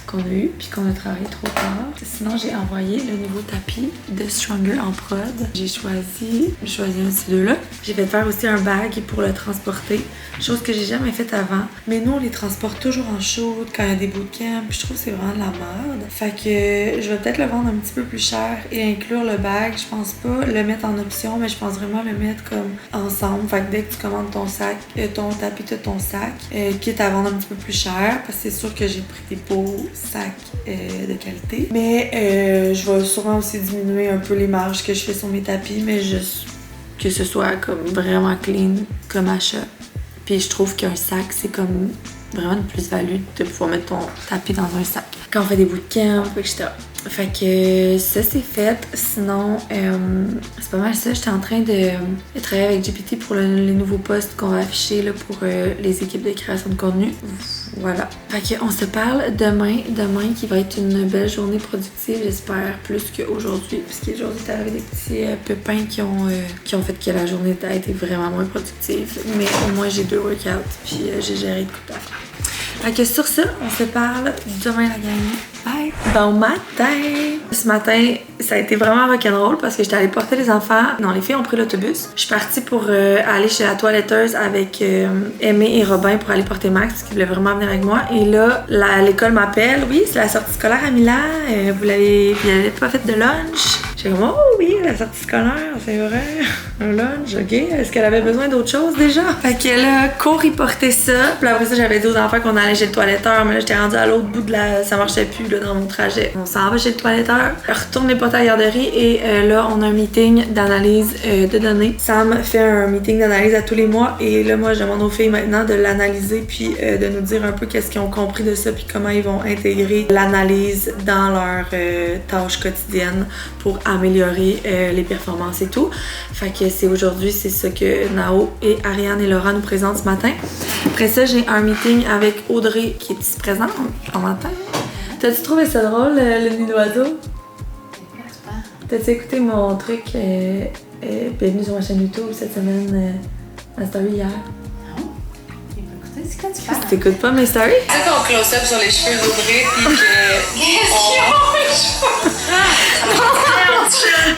qu'on a eu puis qu'on a travaillé trop tard. Sinon, j'ai envoyé le nouveau tapis de Stronger en prod. J'ai choisi un de ces deux-là. J'ai fait faire aussi un bag pour le transporter, chose que j'ai jamais faite avant. Mais nous, on les transporte toujours en chaude quand il y a des bootcamps. Puis je trouve que c'est vraiment de la merde. Fait que je vais peut-être le vendre un petit peu plus cher et inclure le bag. Je pense pas le mettre en option, mais je pense vraiment le mettre comme ensemble. Fait que dès que tu commandes ton sac, ton tapis, t'as ton sac, quitte à vendre un petit peu plus cher, parce que c'est sûr que j'ai pris des beaux sacs de qualité. Mais je vais sûrement aussi diminuer un peu les marges que je fais sur mes tapis, mais juste que ce soit comme vraiment clean comme achat. Puis je trouve qu'un sac, c'est comme vraiment une plus-value de pouvoir mettre ton tapis dans un sac quand on fait des bootcamps, etc. Fait que ça c'est fait. Sinon, c'est pas mal ça. J'étais en train de travailler avec GPT pour les nouveaux posts qu'on va afficher là, pour les équipes de création de contenu. Voilà. Fait qu'on se parle demain. Demain qui va être une belle journée productive, j'espère, plus qu'aujourd'hui. Puisqu'aujourd'hui, c'est arrivé des petits pépins qui ont fait que la journée a été vraiment moins productive. Mais au moins, j'ai 2 workouts. Puis j'ai géré le coup d'affaires. Fait que sur ça, on se parle demain la gang. Bye! Bon matin! Ce matin, ça a été vraiment rock'n'roll parce que j'étais allée porter les enfants. Non, les filles ont pris l'autobus. Je suis partie pour aller chez la toiletteuse avec Aimé et Robin pour aller porter Max qui voulait vraiment venir avec moi. Et là, l'école m'appelle. Oui, c'est la sortie scolaire à Milan. Vous l'avez pas fait de lunch? J'ai comme, oh oui, la sortie scolaire, c'est vrai. Un lunch, ok. Est-ce qu'elle avait besoin d'autre chose déjà? Fait que là, cours y porter ça. Puis après ça, j'avais dit aux enfants qu'on allait chez le toiletteur. Mais là, j'étais rendue à l'autre bout de ça marchait plus là, dans mon trajet. On s'en va chez le toiletteur. Retourne les porter à la garderie. Et là, on a un meeting d'analyse de données. Sam fait un meeting d'analyse à tous les mois. Et là, moi, je demande aux filles maintenant de l'analyser. Puis de nous dire un peu qu'est-ce qu'ils ont compris de ça. Puis comment ils vont intégrer l'analyse dans leur tâches quotidiennes pour améliorer les performances et tout. Fait que c'est aujourd'hui, c'est ça que Nao et Ariane et Laura nous présentent ce matin. Après ça, j'ai un meeting avec Audrey qui est ici présente en matin. T'as-tu trouvé ça drôle, le nid d'oiseau? T'as-tu écouté mon truc bienvenue sur ma chaîne YouTube cette semaine, ma story hier? Non. J'ai pas écouté, c'est quand tu parles? T'écoutes pas mes stories? Tu sais ton close-up sur les cheveux d'Audrey, pis que...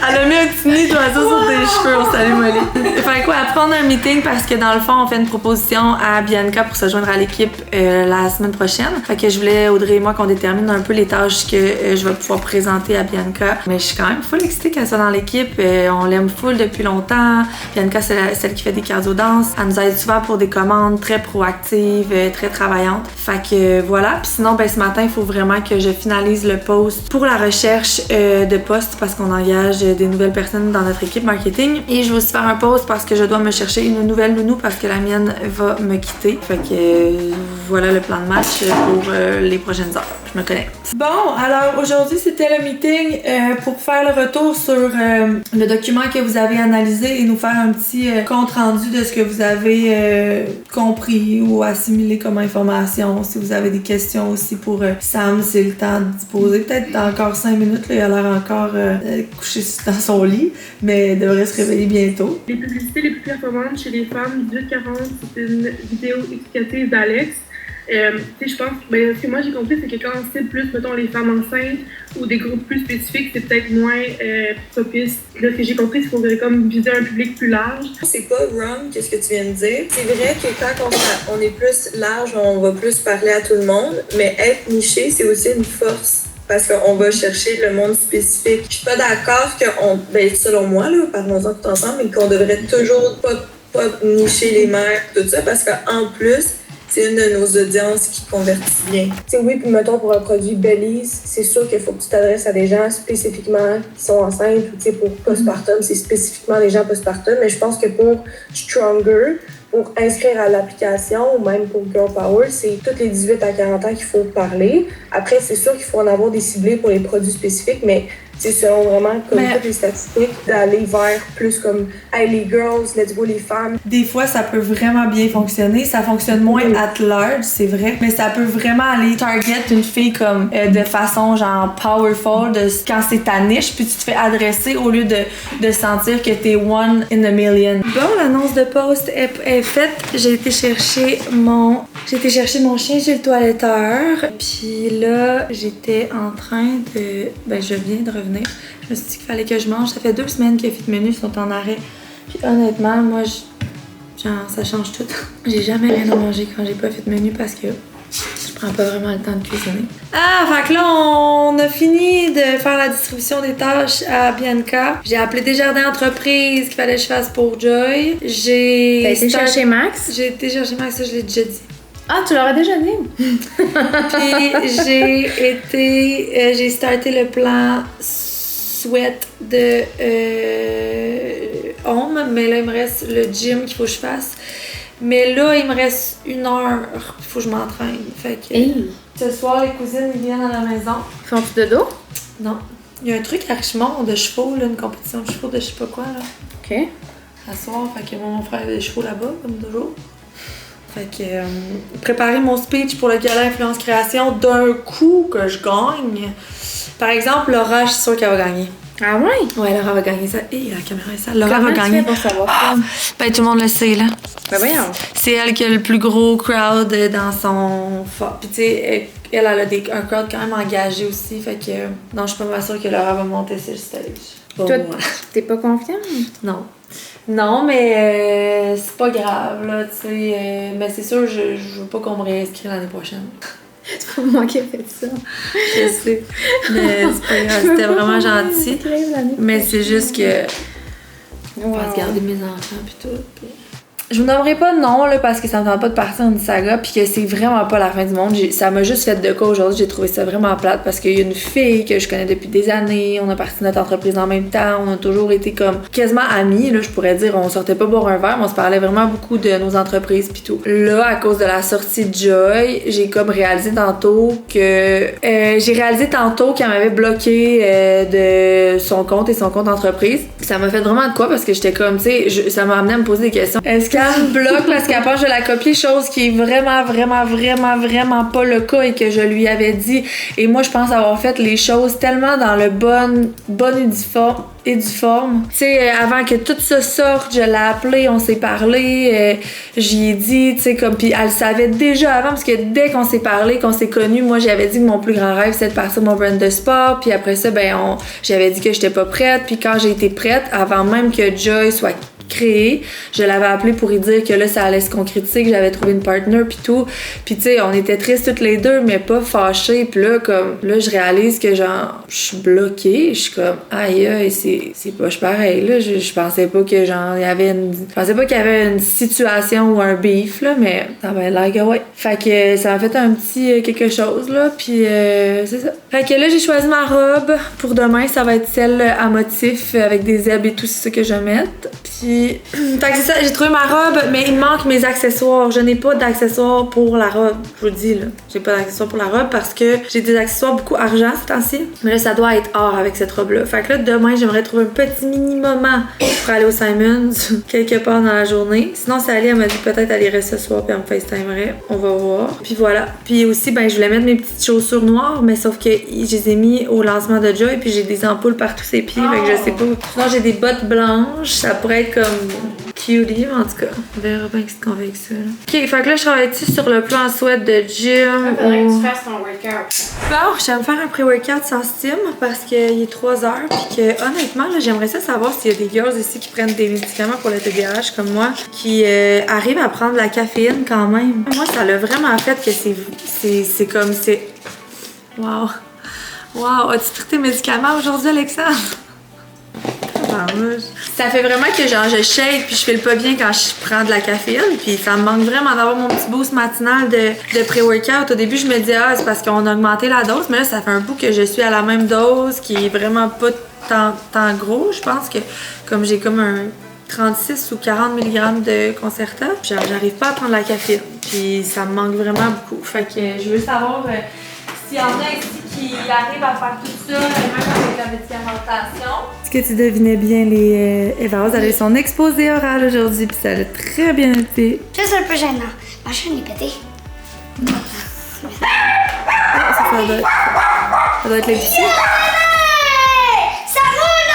Elle a mis un petit nid d'oiseau sur tes cheveux, on salue Molly. Fait quoi, après on a un meeting parce que dans le fond, on fait une proposition à Bianca pour se joindre à l'équipe la semaine prochaine. Fait que je voulais, Audrey et moi, qu'on détermine un peu les tâches que je vais pouvoir présenter à Bianca. Mais je suis quand même full excitée qu'elle soit dans l'équipe. On l'aime full depuis longtemps. Bianca, c'est celle qui fait des cardio-danses. Elle nous aide souvent pour des commandes très proactives, très travaillantes. Fait que voilà. Puis sinon, ben, ce matin, il faut vraiment que je finalise le post pour la recherche de postes parce qu'on engage des nouvelles personnes dans notre équipe marketing. Et je vais aussi faire un post parce que je dois me chercher une nouvelle nounou parce que la mienne va me quitter. Fait que voilà le plan de match pour les prochaines heures. Je me connais. Bon, alors aujourd'hui c'était le meeting pour faire le retour sur le document que vous avez analysé et nous faire un petit compte rendu de ce que vous avez compris ou assimilé comme information. Si vous avez des questions aussi pour Sam, c'est le temps d'y poser. Peut-être encore 5 minutes, là, il a l'air encore couché dans son lit, mais il devrait se réveiller bientôt. Les publicités les plus performantes chez les femmes, 18-40, c'est une vidéo explicative d'Alex. Je pense, ce que moi j'ai compris, c'est que quand on cible plus, mettons, les femmes enceintes ou des groupes plus spécifiques, c'est peut-être moins propice. Là, ce que j'ai compris, c'est qu'on devrait comme viser un public plus large. C'est pas wrong, qu'est-ce que tu viens de dire. C'est vrai que quand on est plus large, on va plus parler à tout le monde, mais être niché, c'est aussi une force. Parce qu'on va chercher le monde spécifique. Je suis pas d'accord selon moi, là, parlons-en tout ensemble, mais qu'on devrait toujours pas nicher les mères, tout ça, parce qu'en plus, c'est une de nos audiences qui convertit bien. T'sais, oui, puis mettons pour un produit Belize, c'est sûr qu'il faut que tu t'adresses à des gens spécifiquement qui sont enceintes ou pour postpartum, c'est spécifiquement les gens postpartum, mais je pense que pour Stronger, pour inscrire à l'application ou même pour Girl Power, c'est toutes les 18 à 40 ans qu'il faut parler. Après, c'est sûr qu'il faut en avoir des ciblés pour les produits spécifiques, mais c'est selon vraiment comme toutes les statistiques d'aller vers plus comme hey, les girls, let's go les femmes. Des fois, ça peut vraiment bien fonctionner. Ça fonctionne moins at large, c'est vrai, mais ça peut vraiment aller target une fille comme de façon genre powerful, quand c'est ta niche, puis tu te fais adresser au lieu de sentir que t'es one in a million. Bon, l'annonce de poste est faite. J'ai été chercher mon chien chez le toiletteur. Puis là, j'étais en train de... je viens de revenir. Je me suis dit qu'il fallait que je mange. Ça fait 2 semaines que Fit Menu sont en arrêt. Puis honnêtement, moi, ça change tout. J'ai jamais rien à manger quand j'ai pas Fit Menu parce que je prends pas vraiment le temps de cuisiner. Fait que là, on a fini de faire la distribution des tâches à Bianca. J'ai appelé Desjardins Entreprises qu'il fallait que je fasse pour Joy. T'as été chercher Max? J'ai été chercher Max, ça je l'ai déjà dit. Ah, tu l'auras déjà dit? Puis j'ai starté le plan sweat de home, mais là il me reste le gym qu'il faut que je fasse. Mais là il me reste 1 heure, il faut que je m'entraîne. Fait que ce soir les cousines ils viennent à la maison. Font-tu de dos? Non. Il y a un truc à Richemont de chevaux, là, une compétition de chevaux de je sais pas quoi là. OK. À soir, fait que mon frère a des chevaux là-bas, comme toujours. Fait que préparer mon speech pour le gala Influence Création d'un coup que je gagne. Par exemple, Laura, je suis sûre qu'elle va gagner. Ah ouais? Ouais, Laura va gagner ça. Et la caméra est sale. Laura Comment va gagner. Tu fais pour savoir? Ben tout le monde le sait là. Ben voyons. C'est elle qui a le plus gros crowd dans son... Puis tu sais, elle a un crowd quand même engagé aussi. Fait que non, je suis pas mal sûre que Laura va monter sur le stage. Toi, t'es pas confiante? Non. Non, mais c'est pas grave, là, tu sais. Mais c'est sûr, je veux pas qu'on me réinscrive l'année prochaine. C'est pas moi qui ai fait ça. Je sais. Mais c'est pas grave, c'était vraiment gentil. Mais c'est juste que... On va se garder mes enfants pis tout. Pis... je vous nommerai pas de nom là, parce que ça me tente pas de partir en une saga puis que c'est vraiment pas la fin du monde. Ça m'a juste fait de quoi aujourd'hui, j'ai trouvé ça vraiment plate parce qu'il y a une fille que je connais depuis des années, on a parti notre entreprise en même temps, on a toujours été comme quasiment amis, là, je pourrais dire, on sortait pas boire un verre, mais on se parlait vraiment beaucoup de nos entreprises pis tout. Là, à cause de la sortie de Joy, j'ai comme réalisé tantôt qu'elle m'avait bloqué de son compte et son compte d'entreprise. Ça m'a fait vraiment de quoi parce que j'étais comme, tu sais, ça m'a amené à me poser des questions. Est-ce qu'elle me bloque parce qu'elle pense que je la copie, chose qui est vraiment pas le cas et que je lui avais dit. Et moi, je pense avoir fait les choses tellement dans le bon et du forme. Tu sais, avant que tout ça sorte, je l'ai appelé, on s'est parlé, j'y ai dit, tu sais, comme, puis elle savait déjà avant, parce que dès qu'on s'est parlé, qu'on s'est connus, moi, j'avais dit que mon plus grand rêve, c'était de partir mon brand de sport, puis après ça, j'avais dit que j'étais pas prête, puis quand j'ai été prête, avant même que Joy soit créée, je l'avais appelé pour lui dire que là ça allait se concrétiser, que j'avais trouvé une partner puis tout, puis tu sais on était tristes toutes les deux mais pas fâchés, puis là comme là je réalise que genre je suis bloquée, je suis comme aïe c'est pas pareil là, je pensais pas que genre il y avait une situation ou un beef là, mais ça avait l'air que ouais, fait que ça m'a fait un petit quelque chose là, puis c'est ça, fait que là j'ai choisi ma robe pour demain, ça va être celle à motif avec des zèbres et tout, c'est ça que je vais mettre, puis fait que c'est ça, j'ai trouvé ma robe, mais il me manque mes accessoires. Je n'ai pas d'accessoires pour la robe, je vous le dis là. J'ai pas d'accessoires pour la robe parce que j'ai des accessoires beaucoup argent ce temps-ci. Mais là, ça doit être or avec cette robe-là. Fait que là, demain, j'aimerais trouver un petit mini moment pour aller au Simons quelque part dans la journée. Sinon, Sally, elle m'a dit peut-être elle irait ce soir puis elle me FaceTimerait. On va voir. Puis voilà. Puis aussi, je voulais mettre mes petites chaussures noires, mais sauf que je les ai mis au lancement de Joy puis j'ai des ampoules partout ses pieds. Fait que je sais pas. Sinon, j'ai des bottes blanches. Ça pourrait être comme cutie, mais en tout cas, on verra bien ce qu'on fait avec ça. Là. Ok, fait que là, je travaille-tu sur le plan sweat de gym? Faudrait que tu fasses ton workout. Bon, je vais me faire un pré-workout sans steam parce qu'il est 3h puis que honnêtement, là, j'aimerais ça savoir s'il y a des girls ici qui prennent des médicaments pour le TDAH comme moi, qui arrivent à prendre la caféine quand même. Moi, ça l'a vraiment fait que c'est comme c'est... Wow! Wow! As-tu pris tes médicaments aujourd'hui, Alexandre? Ça fait vraiment que genre je shake puis je file pas bien quand je prends de la caféine, puis ça me manque vraiment d'avoir mon petit boost matinal de pré-workout. Au début je me disais c'est parce qu'on a augmenté la dose, mais là ça fait un bout que je suis à la même dose qui est vraiment pas tant gros. Je pense que comme j'ai comme un 36 ou 40 mg de Concerta, j'arrive pas à prendre la caféine, puis ça me manque vraiment beaucoup. Fait que je veux savoir s'il y en a ici qui arrivent à faire tout ça, même avec la médicamentation. Est-ce que tu devinais bien les Eva Rose avait son exposé oral aujourd'hui, puis ça a très bien été. Juste un peu gênant. Ma chaîne est pétée. Ça doit être les petits. Ça roule,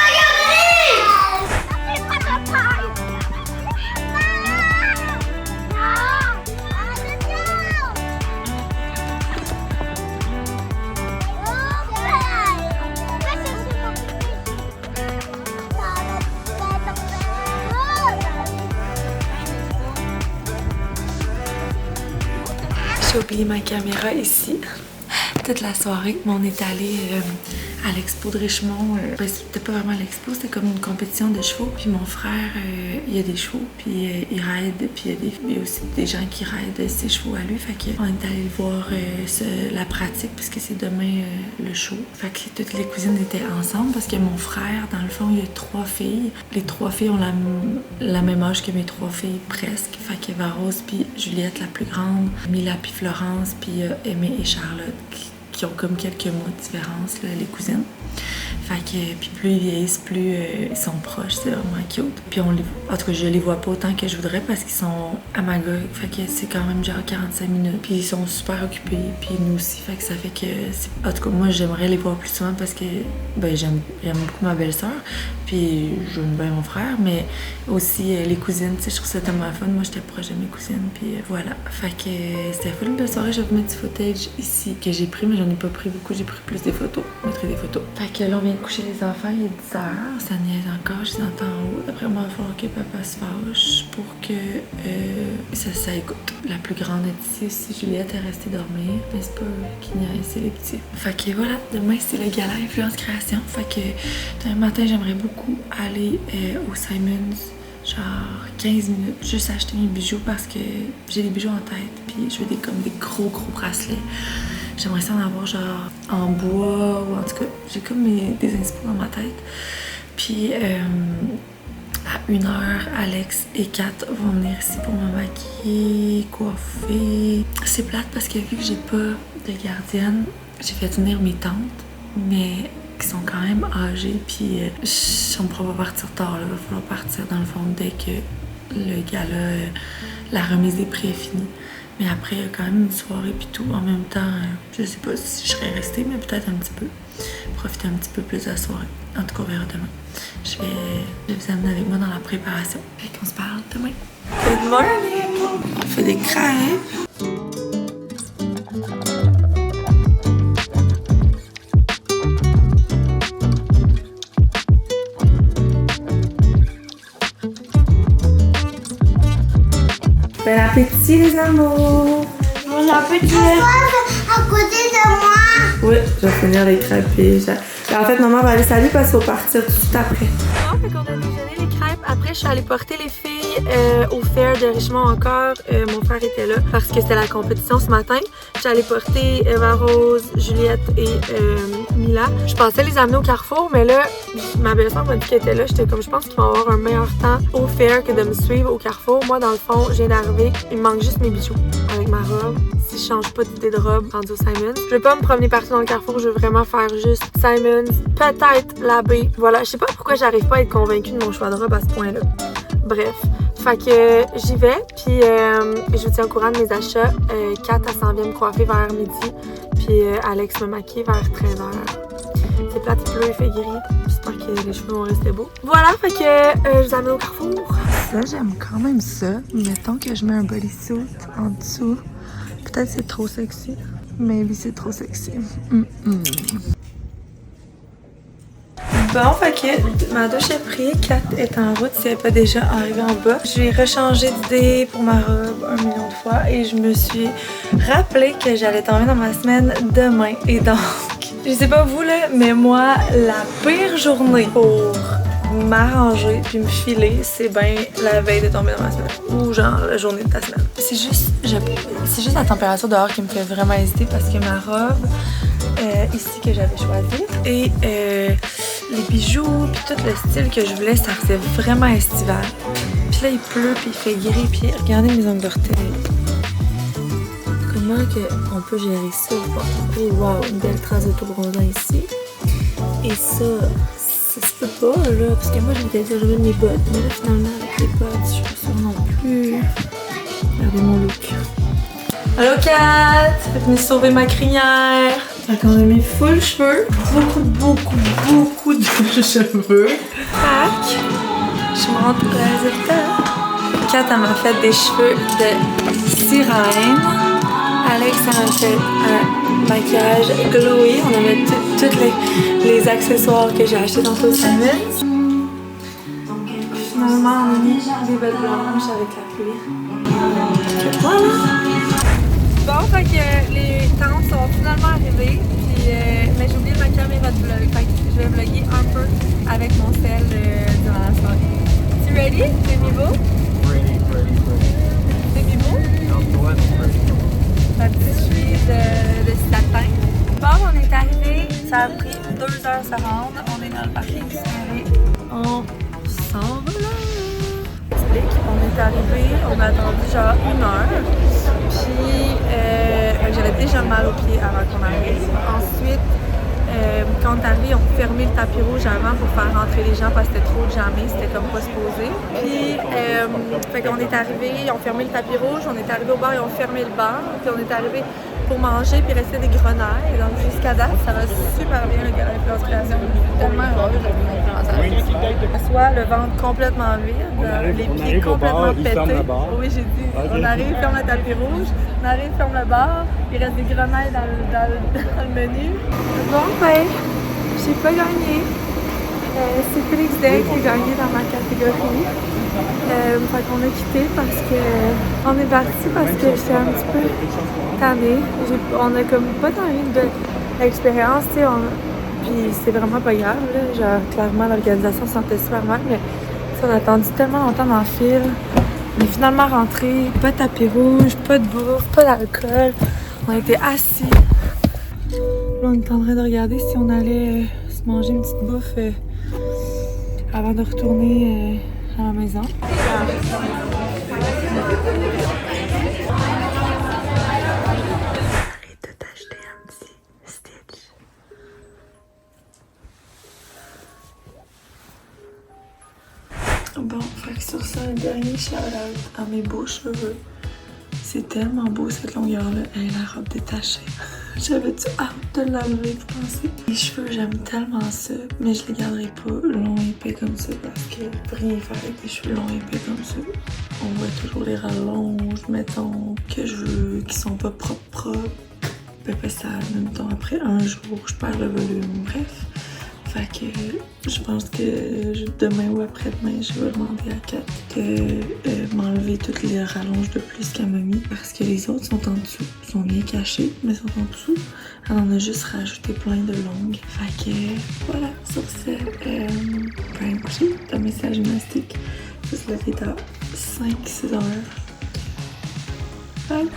J'ai oublié ma caméra ici toute la soirée, mais on est allé à l'expo de Richemont. C'était pas vraiment l'expo, c'était comme une compétition de chevaux. Puis mon frère, il y a des chevaux, puis il ride, puis il y a aussi des gens qui rident ses chevaux à lui. Fait qu'on est allé voir la pratique, puisque c'est demain le show. Fait que toutes les cousines étaient ensemble, parce que mon frère, dans le fond, il y a 3 filles. Les 3 filles ont la même âge que mes 3 filles, presque. Fait qu'Eva Rose, puis Juliette, la plus grande, Mila, puis Florence, puis Aimée et Charlotte, qui ont comme quelques mois de différence, là, les cousines. Fait que, puis plus ils vieillissent, plus ils sont proches, c'est vraiment cute. Puis en tout cas, je les vois pas autant que je voudrais parce qu'ils sont à Magog. Fait que c'est quand même genre 45 minutes. Puis ils sont super occupés, puis nous aussi. Fait que ça fait que, en tout cas, moi j'aimerais les voir plus souvent parce que j'aime beaucoup ma belle-sœur. Puis j'aime bien mon frère, mais aussi les cousines, tu sais, je trouve ça tellement fun. Moi j'étais proche de mes cousines, puis voilà. Fait que c'était full une belle soirée. Je vais vous mettre du footage ici que j'ai pris, mais j'en ai pas pris beaucoup. J'ai pris plus des photos. Je mettrai des photos. Fait que là on vient de coucher les enfants, il est 10h. Ça niaise encore, je les entends en haut. Après moi, il va falloir que papa se fâche pour que ça écoute. La plus grande est ici aussi. Juliette est restée dormir. Mais c'est pas qui niaise, c'est les petits. Fait que voilà, demain c'est le gala Influence Création. Fait que demain matin, j'aimerais beaucoup aller au Simons genre 15 minutes juste à acheter mes bijoux parce que j'ai des bijoux en tête puis je veux comme des gros bracelets. J'aimerais ça en avoir genre en bois ou en tout cas j'ai comme des inspirations dans ma tête. Puis à 1h, Alex et Kat vont venir ici pour me maquiller, coiffer. C'est plate parce que vu que j'ai pas de gardienne, j'ai fait venir mes tantes, mais qui sont quand même âgées, puis on pourra pas partir tard, là. Il va falloir partir dans le fond dès que le gala, la remise des prix est finie. Mais après, il y a quand même une soirée puis tout. En même temps, je sais pas si je serais restée, mais peut-être un petit peu. Profiter un petit peu plus de la soirée. En tout cas, on verra demain. Je vais vous amener avec moi dans la préparation. Fait qu'on se parle demain. Good morning! On fait des crêpes. Bon appétit les amours! Bon appétit! À côté de moi! Oui, je vais finir les crêpes et en fait, maman va aller saluer parce qu'il faut partir tout de suite après. Bon, fait qu'on a déjeuné les crêpes. Après, je suis allée porter les filles au fair de Richmond encore. Mon frère était là parce que c'était la compétition ce matin. Je suis allée porter Eva Rose, Juliette et Mila. Je pensais les amener au Carrefour, mais là, ma belle-sœur m'a dit qu'elle était là. J'étais comme, je pense qu'ils vont avoir un meilleur temps au fair que de me suivre au Carrefour. Moi, dans le fond, je viens d'arriver. Il me manque juste mes bijoux avec ma robe. Si je change pas d'idée de robe rendue au Simons. Je veux pas me promener partout dans le Carrefour. Je veux vraiment faire juste Simons, peut-être l'abbé. Voilà, je sais pas pourquoi j'arrive pas à être convaincue de mon choix de robe à ce point-là. Bref. Fait que j'y vais, puis je vous tiens au courant de mes achats. Kat, elle s'en vient me coiffer vers midi, puis Alex me maquille vers 13h. C'est plate, il pleut, il fait gris. J'espère que les cheveux vont rester beaux. Voilà, fait que je vous amène au Carrefour. Ça, j'aime quand même ça. Mettons que je mets un bodysuit en dessous. Peut-être c'est trop sexy. Maybe c'est trop sexy. Bon, fait que ma douche est prise, Kat est en route si elle n'est pas déjà arrivée en bas. Je vais rechangé d'idée pour ma robe 1 million de fois et je me suis rappelé que j'allais tomber dans ma semaine demain. Et donc, je sais pas vous là, mais moi, la pire journée pour m'arranger puis me filer, c'est bien la veille de tomber dans ma semaine ou genre la journée de ta semaine. C'est juste la température dehors qui me fait vraiment hésiter parce que ma robe ici que j'avais choisie et les bijoux puis tout le style que je voulais, ça faisait vraiment estival. Puis là il pleut puis il fait gris puis regardez mes ongles d'orteil. Comment on peut gérer ça? Oh wow, une belle trace d'autobronzant ici. Et ça se peut pas là, parce que moi j'étais dit je veux mes bottes, mais là finalement avec les bottes, je suis pas sûre non plus. Regardez mon look. Allô Kat! Elle est venue sauver ma crinière. Fait qu'on a mis full cheveux. Beaucoup de cheveux. Tac! Je montre le résultat. Kat, elle m'a fait des cheveux de sirène. Alex, elle m'a fait un maquillage glowy. On a mis tous les accessoires que j'ai achetés dans le Simons. Finalement, on a mis des bottes blanches avec la pluie. Voilà! Bon, fait que les tantes sont finalement arrivées, puis, mais j'ai oublié ma caméra de vlog, fait que je vais vlogger un peu avec mon sel durant la soirée. Tu ready? T'es mis beau? Ready. T'es mis beau? Ma petite chemise de satin. Bon, on est arrivé, ça a pris 2 heures à se rendre, on est dans le parking serré. On s'en va là! On est arrivé, on a attendu genre 1 heure. Puis j'avais déjà mal aux pieds avant qu'on arrive. Ensuite, quand on est arrivé, on a fermé le tapis rouge avant pour faire rentrer les gens parce que c'était trop jammé, c'était comme pas supposé. Puis, fait qu'on est arrivé, ils ont fermé le tapis rouge, on est arrivé au bar, ils ont fermé le bar. Puis on est arrivé pour manger puis rester des grenailles. Donc jusqu'à date, ça va super bien le gala Influence Création. Je suis tellement heureuse de venir soit le ventre complètement vide, les pieds complètement pétés. Oui, j'ai dit, on arrive, ferme le tapis rouge, on arrive, ferme le bar, il reste des grenailles dans le menu. Bon, ben, j'ai pas gagné. C'est Félix Day qui a gagné dans ma catégorie. Fait qu'on a quitté parce que on est parti parce que j'étais un petit peu tannée. On a comme pas tant eu d'expérience, tu sais, puis c'est vraiment pas grave, là. Genre, clairement, l'organisation se sentait super mal, mais On a attendu tellement longtemps dans le fil. On est finalement rentrés. Pas de tapis rouge, pas de bouffe, pas d'alcool. On a été assis. Là, on est en train de regarder si on allait se manger une petite bouffe avant de retourner à la maison. Arrête de t'acheter un petit Stitch. Bon, fait que sur ça, un dernier shout-out à mes beaux cheveux. C'est tellement beau cette longueur-là. Et la robe détachée. J'avais-tu hâte de l'enlever, vous pensez? Les cheveux, j'aime tellement ça, mais je les garderai pas longs et épais comme ça parce que je peux rien faire avec des cheveux longs et épais comme ça. On voit toujours les rallonges, mettons, que je veux, qui sont pas propres. Puis après ça, mettons, après un jour, je perds le volume, bref. Fait que je pense que demain ou après-demain, je vais demander à Kat de m'enlever toutes les rallonges de plus qu'elle m'a mis parce que les autres sont en dessous. Ils sont bien cachés, mais sont en dessous. Elle en a juste rajouté plein de longues. Fait que voilà, sur ce, je vais me coucher. Demain, c'est la gymnastique. Ça se lever à 5-6 heures. Bye!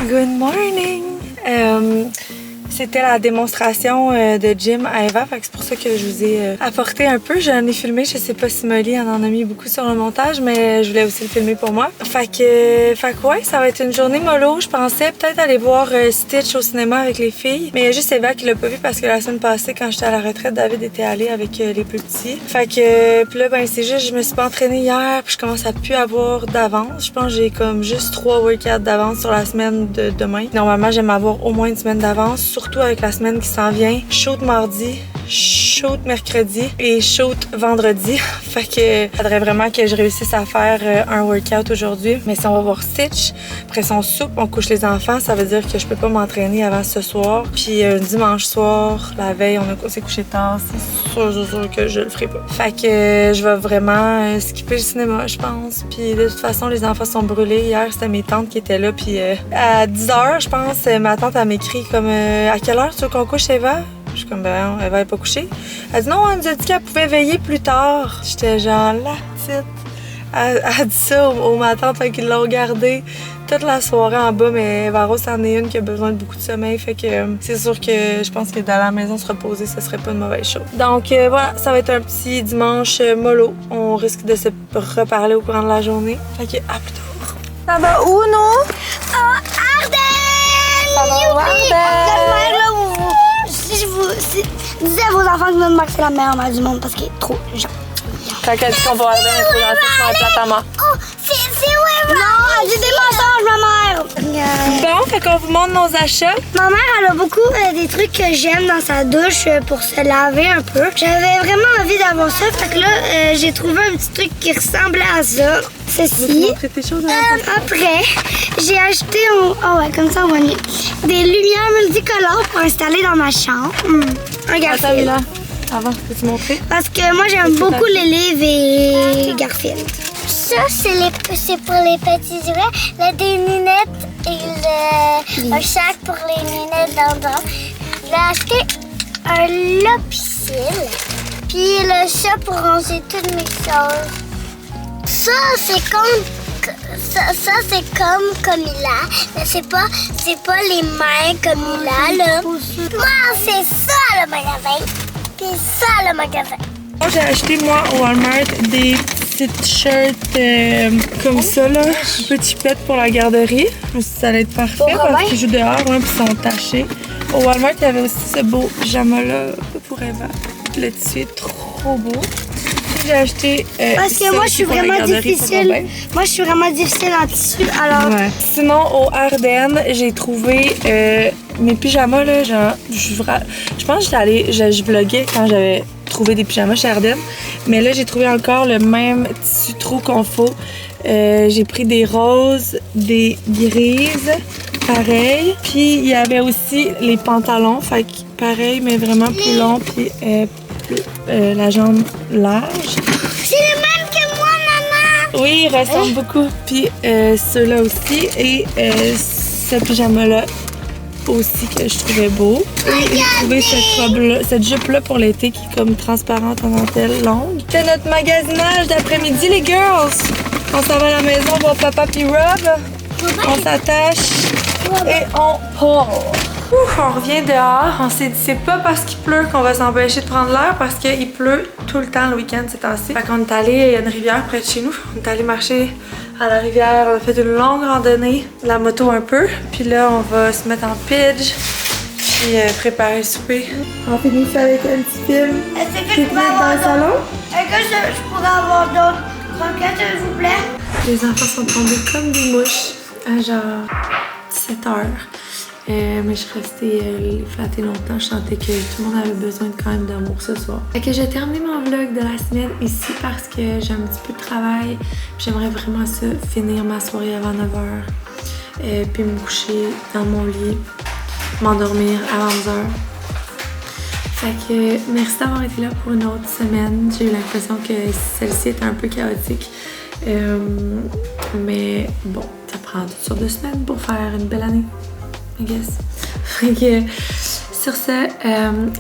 Good morning! C'était la démonstration de gym à Eva, fait que c'est pour ça que je vous ai apporté un peu. J'en ai filmé, je sais pas si Molly en a mis beaucoup sur le montage, mais je voulais aussi le filmer pour moi. Fait que ouais, ça va être une journée mollo. Je pensais peut-être aller voir Stitch au cinéma avec les filles, mais il y a juste Eva qui l'a pas vu parce que la semaine passée, quand j'étais à la retraite, David était allé avec les plus petits. Fait que, puis là, ben c'est juste, je me suis pas entraînée hier, puis je commence à plus avoir d'avance. Je pense que j'ai comme juste 3 workouts d'avance sur la semaine de demain. Normalement, j'aime avoir au moins une semaine d'avance, surtout avec la semaine qui s'en vient. Shoot mardi, shoot mercredi et shoot vendredi. Fait que faudrait vraiment que je réussisse à faire un workout aujourd'hui. Mais si on va voir Stitch, après son soupe, on couche les enfants, ça veut dire que je peux pas m'entraîner avant ce soir. Puis dimanche soir, la veille, on s'est couché tard, c'est sûr que je le ferai pas. Fait que je vais vraiment skipper le cinéma, je pense. Puis de toute façon, les enfants sont brûlés. Hier, c'était mes tantes qui étaient là. Puis à 10h, je pense, ma tante, elle m'écrit comme à quelle heure tu veux qu'on couche, Eva? Je suis comme, ben, Eva n'est pas couchée. Elle dit non, elle nous a dit qu'elle pouvait veiller plus tard. J'étais genre, la petite. Elle dit ça aux ma tante, fait qu'ils l'ont regardé toute la soirée en bas, mais Varo, c'en est une qui a besoin de beaucoup de sommeil, fait que c'est sûr que je pense que dans la maison se reposer, ce serait pas une mauvaise chose. Donc voilà, ça va être un petit dimanche mollo. On risque de se reparler au courant de la journée. Fait que à plus tard. Ça va où, nous? Ardennes! Ça va où, Ardennes? Si vous dites à vos enfants que notre mère c'est la meilleure mère du monde parce qu'elle est trop gentille. Quand elle dit qu'on va Ardennes, elle est trop gentille, je vais être plate à moi. Oh, c'est vrai! Non, elle dit des mensonges, ma mère! Bon, fait qu'on vous montre nos achats. Ma mère, elle a beaucoup des trucs que j'aime dans sa douche pour se laver un peu. J'avais vraiment envie d'avoir ça, fait que là, j'ai trouvé un petit truc qui ressemblait à ça. Ceci. Après, j'ai acheté, oh ouais, comme ça on va mieux, des lumières multicolores pour installer dans ma chambre. Un Garfield. Là. Avant, peux-tu montrer? Parce que moi, j'aime beaucoup les livres et Garfield. Ça, c'est pour les petits jouets. Là, des lunettes et un sac pour les lunettes d'endroit. J'ai acheté un lopicile. Puis le ça pour ranger toutes mes choses. Ça, c'est comme il a, mais c'est pas les mains comme il a, là. Moi, c'est ça, le magasin. Puis ça, le magasin. J'ai acheté, moi, au Walmart, des petites shirts comme ça, là. Petits pets pour la garderie. Je me suis dit que ça allait être parfait parce qu'ils jouent dehors, hein, puis ils sont tachés. Au Walmart, il y avait aussi ce beau pyjama-là pour Eva. Le tissu est trop beau. j'ai acheté. Parce que moi, je suis vraiment difficile. Moi, je suis vraiment difficile en tissu, alors. Ouais. Sinon, au Ardennes, j'ai trouvé mes pyjamas, là. Genre, je pense que j'étais allée. Je vloguais quand j'avais trouvé des pyjamas chez Ardennes. Mais là, j'ai trouvé encore le même tissu trop confort. J'ai pris des roses, des grises, pareil. Puis il y avait aussi les pantalons, fait que pareil, mais vraiment plus long, puis la jambe large. C'est le même que moi, maman! Oui, il ressemble beaucoup. Puis ceux-là aussi. Et ce pyjama-là aussi que je trouvais beau. Et j'ai trouvé cette jupe-là pour l'été qui est comme transparente en dentelle longue. C'est notre magasinage d'après-midi, les girls! On s'en va à la maison voir papa puis Rob. On s'attache et on part. On revient dehors. On s'est dit c'est pas parce qu'il pleut qu'on va s'empêcher de prendre l'air parce qu'il pleut tout le temps le week-end ces temps-ci. Fait qu'on est allé, il y a une rivière près de chez nous. On est allé marcher à la rivière. On a fait une longue randonnée, la moto un peu. Puis là, on va se mettre en pidge puis préparer le souper. On finit ça avec un petit film. Est-ce que je pourrais avoir dans le salon? Est-ce que je pourrais avoir d'autres croquettes, s'il vous plaît? Les enfants sont tombés comme des mouches à genre 17 heures. Mais je suis restée les flatter longtemps. Je sentais que tout le monde avait besoin quand même d'amour ce soir. Fait que j'ai terminé mon vlog de la semaine ici parce que j'ai un petit peu de travail. J'aimerais vraiment ça, finir ma soirée avant 9h. Puis me coucher dans mon lit, m'endormir à 11h. Fait que merci d'avoir été là pour une autre semaine. J'ai eu l'impression que celle-ci était un peu chaotique. Mais bon, ça prend toutes sortes de semaines pour faire une belle année, I guess. Fait que sur ce,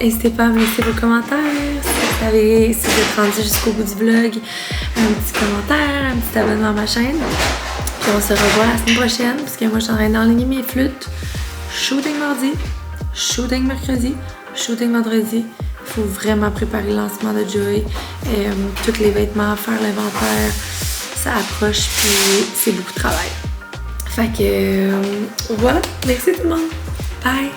n'hésitez pas à me laisser vos commentaires. Si vous êtes rendu jusqu'au bout du vlog, un petit commentaire, un petit abonnement à ma chaîne. Puis on se revoit la semaine prochaine parce que moi je suis en train d'enligner mes flûtes. Shooting mardi, shooting mercredi, shooting vendredi. Il faut vraiment préparer le lancement de Joey. Tous les vêtements, faire l'inventaire. Ça approche puis c'est beaucoup de travail. Fait que voilà, merci tout le monde. Bye!